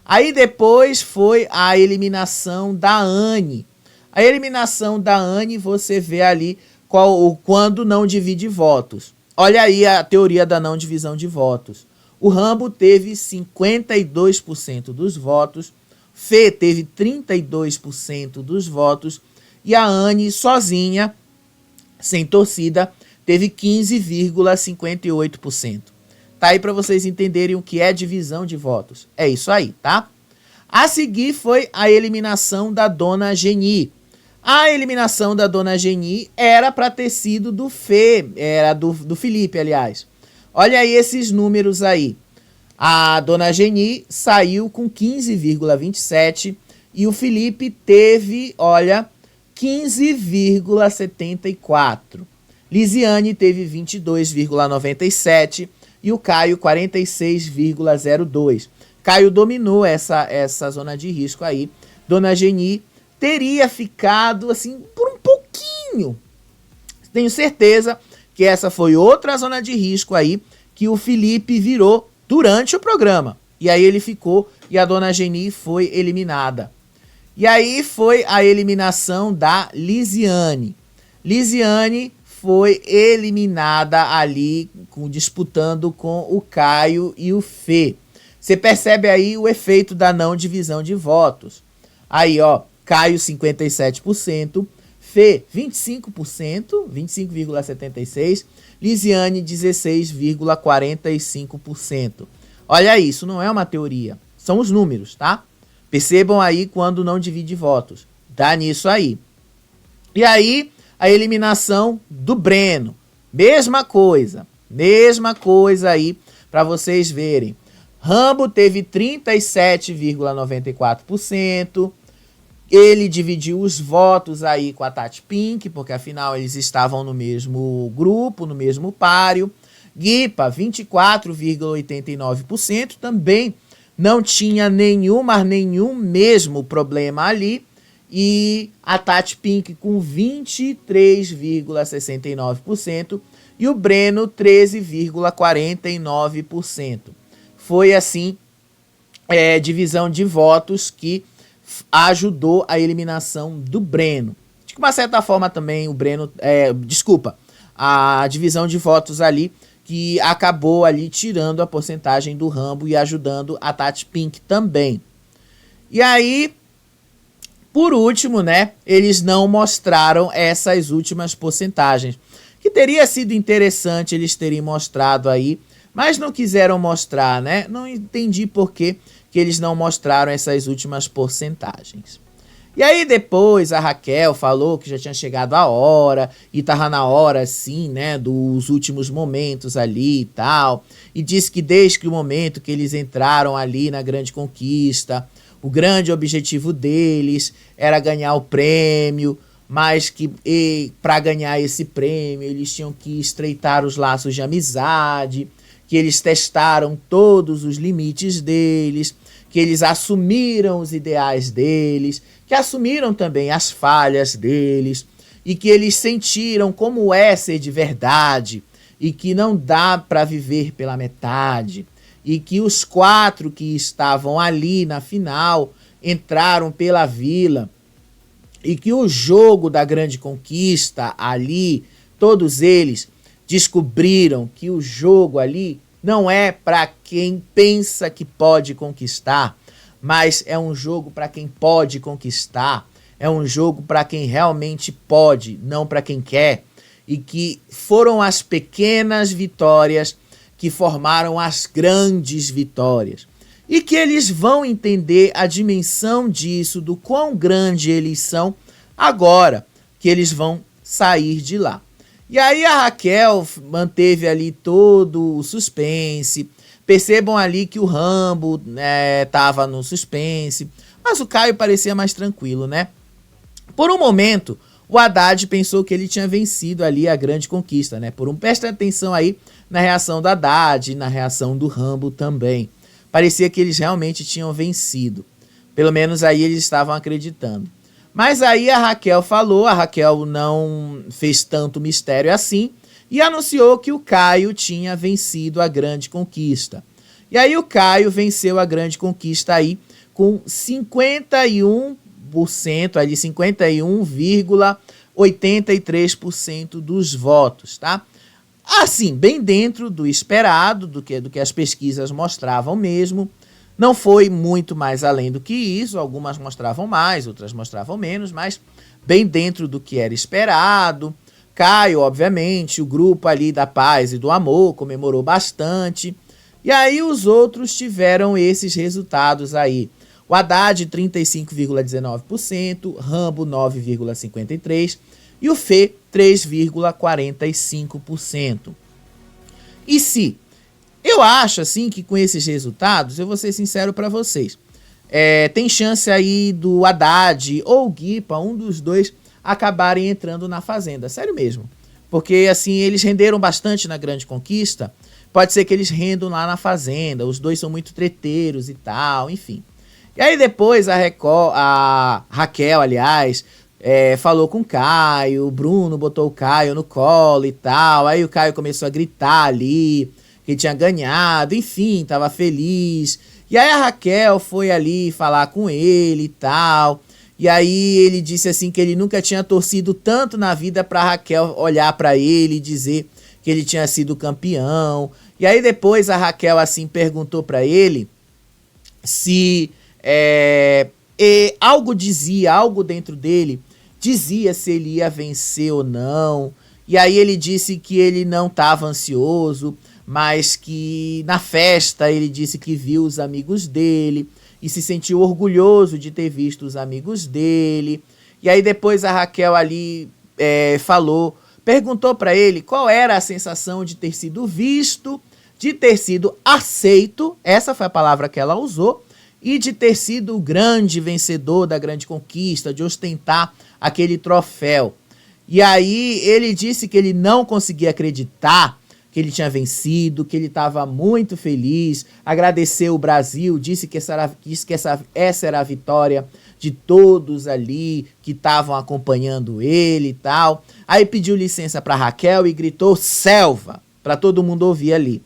Aí depois foi a eliminação da Anne. A eliminação da Anne, você vê ali quando não divide votos. Olha aí a teoria da não divisão de votos. O Rambo teve 52% dos votos, Fê teve 32% dos votos e a Anne sozinha, sem torcida, teve 15,58%. Tá aí para vocês entenderem o que é divisão de votos. É isso aí, tá? A seguir foi a eliminação da Dona Geni. A eliminação da Dona Geni era para ter sido do Fê, era do Felipe, aliás. Olha aí esses números aí. A Dona Geni saiu com 15,27 e o Felipe teve, olha, 15,74. Lisiane teve 22,97 e o Caio 46,02. Caio dominou essa zona de risco aí. Dona Geni teria ficado assim por um pouquinho. Tenho certeza que essa foi outra zona de risco aí que o Felipe virou durante o programa. E aí ele ficou e a Dona Geni foi eliminada. E aí foi a eliminação da Lisiane. Lisiane foi eliminada ali, disputando com o Caio e o Fê. Você percebe aí o efeito da não divisão de votos. Aí, ó, Caio 57%, Fê 25%, 25,76%, Lisiane 16,45%. Olha isso, não é uma teoria, são os números, tá? Percebam aí quando não divide votos, dá nisso aí. E aí, a eliminação do Breno, mesma coisa aí para vocês verem. Rambo teve 37,94%. Ele dividiu os votos aí com a Tati Pink, porque afinal eles estavam no mesmo grupo, no mesmo páreo. Guipa, 24,89%. Também não tinha nenhum mesmo problema ali. E a Tati Pink com 23,69%. E o Breno, 13,49%. Foi assim, divisão de votos que ajudou a eliminação do Breno. De uma certa forma também o Breno, a divisão de votos ali que acabou ali tirando a porcentagem do Rambo e ajudando a Tati Pink também. E aí, por último, né, eles não mostraram essas últimas porcentagens, que teria sido interessante eles terem mostrado aí, mas não quiseram mostrar, né? Não entendi por que eles não mostraram essas últimas porcentagens. E aí depois a Raquel falou que já tinha chegado a hora, e tava na hora, assim, né, dos últimos momentos ali e tal. E disse que desde o momento que eles entraram ali na Grande Conquista, o grande objetivo deles era ganhar o prêmio, mas que para ganhar esse prêmio eles tinham que estreitar os laços de amizade, que eles testaram todos os limites deles, que eles assumiram os ideais deles, que assumiram também as falhas deles, e que eles sentiram como é ser de verdade, e que não dá para viver pela metade, e que os 4 que estavam ali na final entraram pela vila, e que o jogo da Grande Conquista ali, todos eles descobriram que o jogo ali não é para quem pensa que pode conquistar, mas é um jogo para quem pode conquistar, é um jogo para quem realmente pode, não para quem quer, e que foram as pequenas vitórias que formaram as grandes vitórias, e que eles vão entender a dimensão disso, do quão grande eles são, agora que eles vão sair de lá. E aí a Raquel manteve ali todo o suspense. Percebam ali que o Rambo tava no suspense, mas o Caio parecia mais tranquilo, né? Por um momento, o Haddad pensou que ele tinha vencido ali a Grande Conquista, né? Presta atenção aí na reação do Haddad e na reação do Rambo também. Parecia que eles realmente tinham vencido. Pelo menos aí eles estavam acreditando. Mas aí a Raquel falou, a Raquel não fez tanto mistério assim, e anunciou que o Caio tinha vencido a Grande Conquista. E aí o Caio venceu a Grande Conquista aí com 51%, ali 51,83% dos votos, tá? Assim, bem dentro do esperado, do que as pesquisas mostravam mesmo. Não foi muito mais além do que isso, algumas mostravam mais, outras mostravam menos, mas bem dentro do que era esperado. Caio, obviamente, o grupo ali da paz e do amor comemorou bastante. E aí os outros tiveram esses resultados aí. O Haddad, 35,19%, Rambo, 9,53% e o Fê, 3,45%. E se... Eu acho, assim, que com esses resultados, eu vou ser sincero para vocês, tem chance aí do Haddad ou o Guipa, um dos dois, acabarem entrando na Fazenda. Sério mesmo. Porque, assim, eles renderam bastante na Grande Conquista, pode ser que eles rendam lá na Fazenda, os dois são muito treteiros e tal, enfim. E aí depois a Raquel, aliás, falou com o Caio, o Bruno botou o Caio no colo e tal, aí o Caio começou a gritar ali, que tinha ganhado, enfim, tava feliz. E aí a Raquel foi ali falar com ele e tal. E aí ele disse assim que ele nunca tinha torcido tanto na vida pra Raquel olhar pra ele e dizer que ele tinha sido campeão. E aí depois a Raquel assim perguntou pra ele se algo dentro dele dizia se ele ia vencer ou não. E aí ele disse que ele não estava ansioso, mas que na festa ele disse que viu os amigos dele e se sentiu orgulhoso de ter visto os amigos dele. E aí depois a Raquel ali perguntou para ele qual era a sensação de ter sido visto, de ter sido aceito, essa foi a palavra que ela usou, e de ter sido o grande vencedor da Grande Conquista, de ostentar aquele troféu. E aí ele disse que ele não conseguia acreditar que ele tinha vencido, que ele estava muito feliz, agradeceu o Brasil, disse que essa era a vitória de todos ali que estavam acompanhando ele e tal. Aí pediu licença para Raquel e gritou selva, para todo mundo ouvir ali.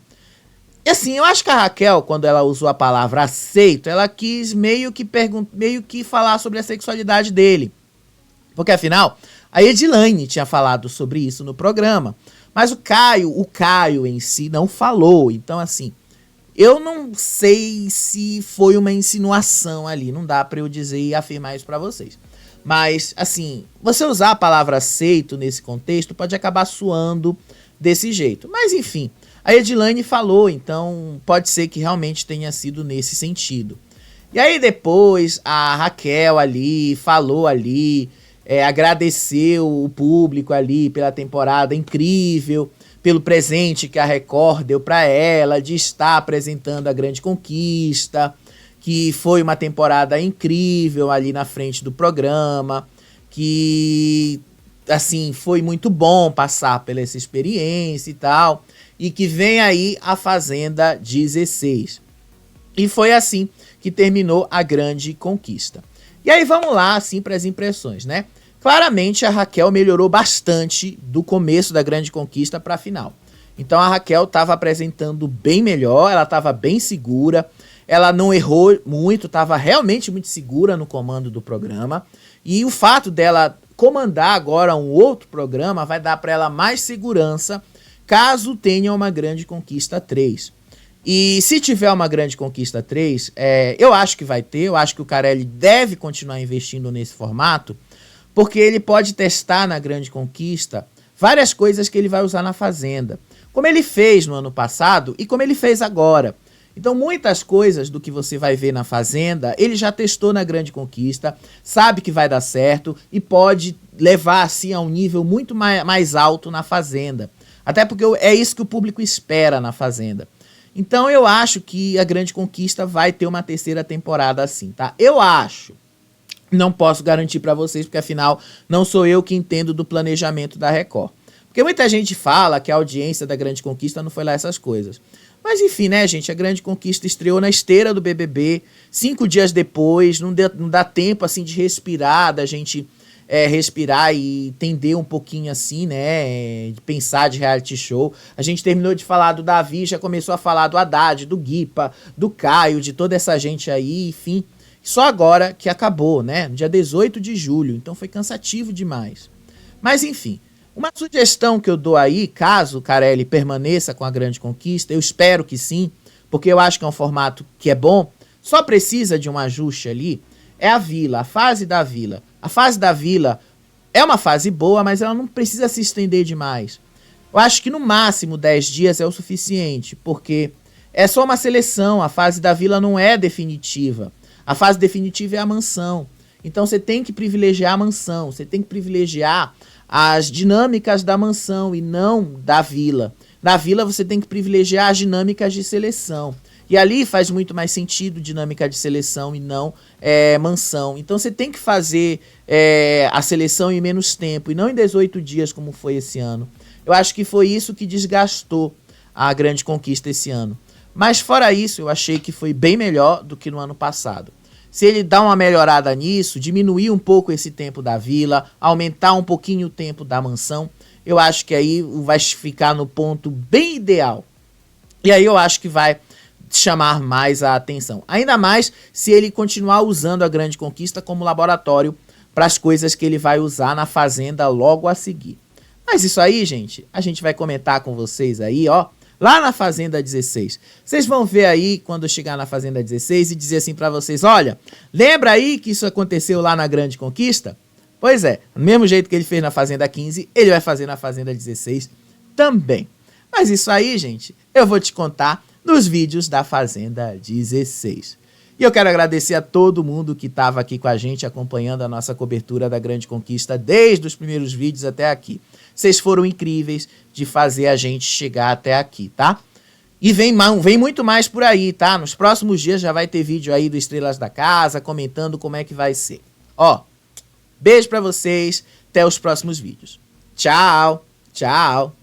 E assim, eu acho que a Raquel, quando ela usou a palavra aceito, ela quis meio que falar sobre a sexualidade dele. Porque afinal, a Edilane tinha falado sobre isso no programa. Mas o Caio em si não falou. Então, assim, eu não sei se foi uma insinuação ali. Não dá pra eu dizer e afirmar isso pra vocês. Mas, assim, você usar a palavra aceito nesse contexto pode acabar soando desse jeito. Mas, enfim, a Edilane falou, então pode ser que realmente tenha sido nesse sentido. E aí depois a Raquel ali falou ali, agradeceu o público ali pela temporada incrível, pelo presente que a Record deu para ela, de estar apresentando a Grande Conquista, que foi uma temporada incrível ali na frente do programa, que, assim, foi muito bom passar pela essa experiência e tal, e que vem aí a Fazenda 16. E foi assim que terminou a Grande Conquista. E aí vamos lá, assim, para as impressões, né? Claramente a Raquel melhorou bastante do começo da Grande Conquista para a final. Então a Raquel estava apresentando bem melhor, ela estava bem segura, ela não errou muito, estava realmente muito segura no comando do programa. E o fato dela comandar agora um outro programa vai dar para ela mais segurança caso tenha uma Grande Conquista 3. E se tiver uma Grande Conquista 3, eu acho que vai ter, eu acho que o Carelli deve continuar investindo nesse formato, porque ele pode testar na Grande Conquista várias coisas que ele vai usar na Fazenda, como ele fez no ano passado e como ele fez agora. Então muitas coisas do que você vai ver na Fazenda, ele já testou na Grande Conquista, sabe que vai dar certo e pode levar assim a um nível muito mais alto na Fazenda. Até porque é isso que o público espera na Fazenda. Então eu acho que a Grande Conquista vai ter uma terceira temporada assim, tá? Eu acho. Não posso garantir pra vocês, porque afinal não sou eu que entendo do planejamento da Record. Porque muita gente fala que a audiência da Grande Conquista não foi lá essas coisas. Mas enfim, né, gente? A Grande Conquista estreou na esteira do BBB, 5 dias depois, não dá tempo assim de respirar, da gente respirar e entender um pouquinho assim, né, de pensar de reality show. A gente terminou de falar do Davi, já começou a falar do Haddad, do Guipa, do Caio, de toda essa gente aí, enfim. Só agora que acabou, né, no dia 18 de julho, então foi cansativo demais. Mas enfim, uma sugestão que eu dou aí, caso o Carelli permaneça com a Grande Conquista, eu espero que sim, porque eu acho que é um formato que é bom, só precisa de um ajuste ali, é a Vila, a fase da Vila. A fase da Vila é uma fase boa, mas ela não precisa se estender demais. Eu acho que no máximo 10 dias é o suficiente, porque é só uma seleção, a fase da Vila não é definitiva. A fase definitiva é a mansão. Então você tem que privilegiar a mansão, você tem que privilegiar as dinâmicas da mansão e não da Vila. Na Vila você tem que privilegiar as dinâmicas de seleção. E ali faz muito mais sentido dinâmica de seleção e não mansão. Então você tem que fazer a seleção em menos tempo e não em 18 dias como foi esse ano. Eu acho que foi isso que desgastou a Grande Conquista esse ano. Mas fora isso, eu achei que foi bem melhor do que no ano passado. Se ele dá uma melhorada nisso, diminuir um pouco esse tempo da Vila, aumentar um pouquinho o tempo da mansão, eu acho que aí vai ficar no ponto bem ideal. E aí eu acho que vai chamar mais a atenção. Ainda mais se ele continuar usando a Grande Conquista como laboratório para as coisas que ele vai usar na Fazenda logo a seguir. Mas isso aí, gente, a gente vai comentar com vocês aí, ó, lá na Fazenda 16. Vocês vão ver aí quando chegar na Fazenda 16 e dizer assim para vocês, olha, lembra aí que isso aconteceu lá na Grande Conquista? Pois é, do mesmo jeito que ele fez na Fazenda 15, ele vai fazer na Fazenda 16 também. Mas isso aí, gente, eu vou te contar nos vídeos da Fazenda 16. E eu quero agradecer a todo mundo que estava aqui com a gente, acompanhando a nossa cobertura da Grande Conquista, desde os primeiros vídeos até aqui. Vocês foram incríveis de fazer a gente chegar até aqui, tá? E vem muito mais por aí, tá? Nos próximos dias já vai ter vídeo aí do Estrelas da Casa, comentando como é que vai ser. Ó, beijo pra vocês, até os próximos vídeos. Tchau, tchau.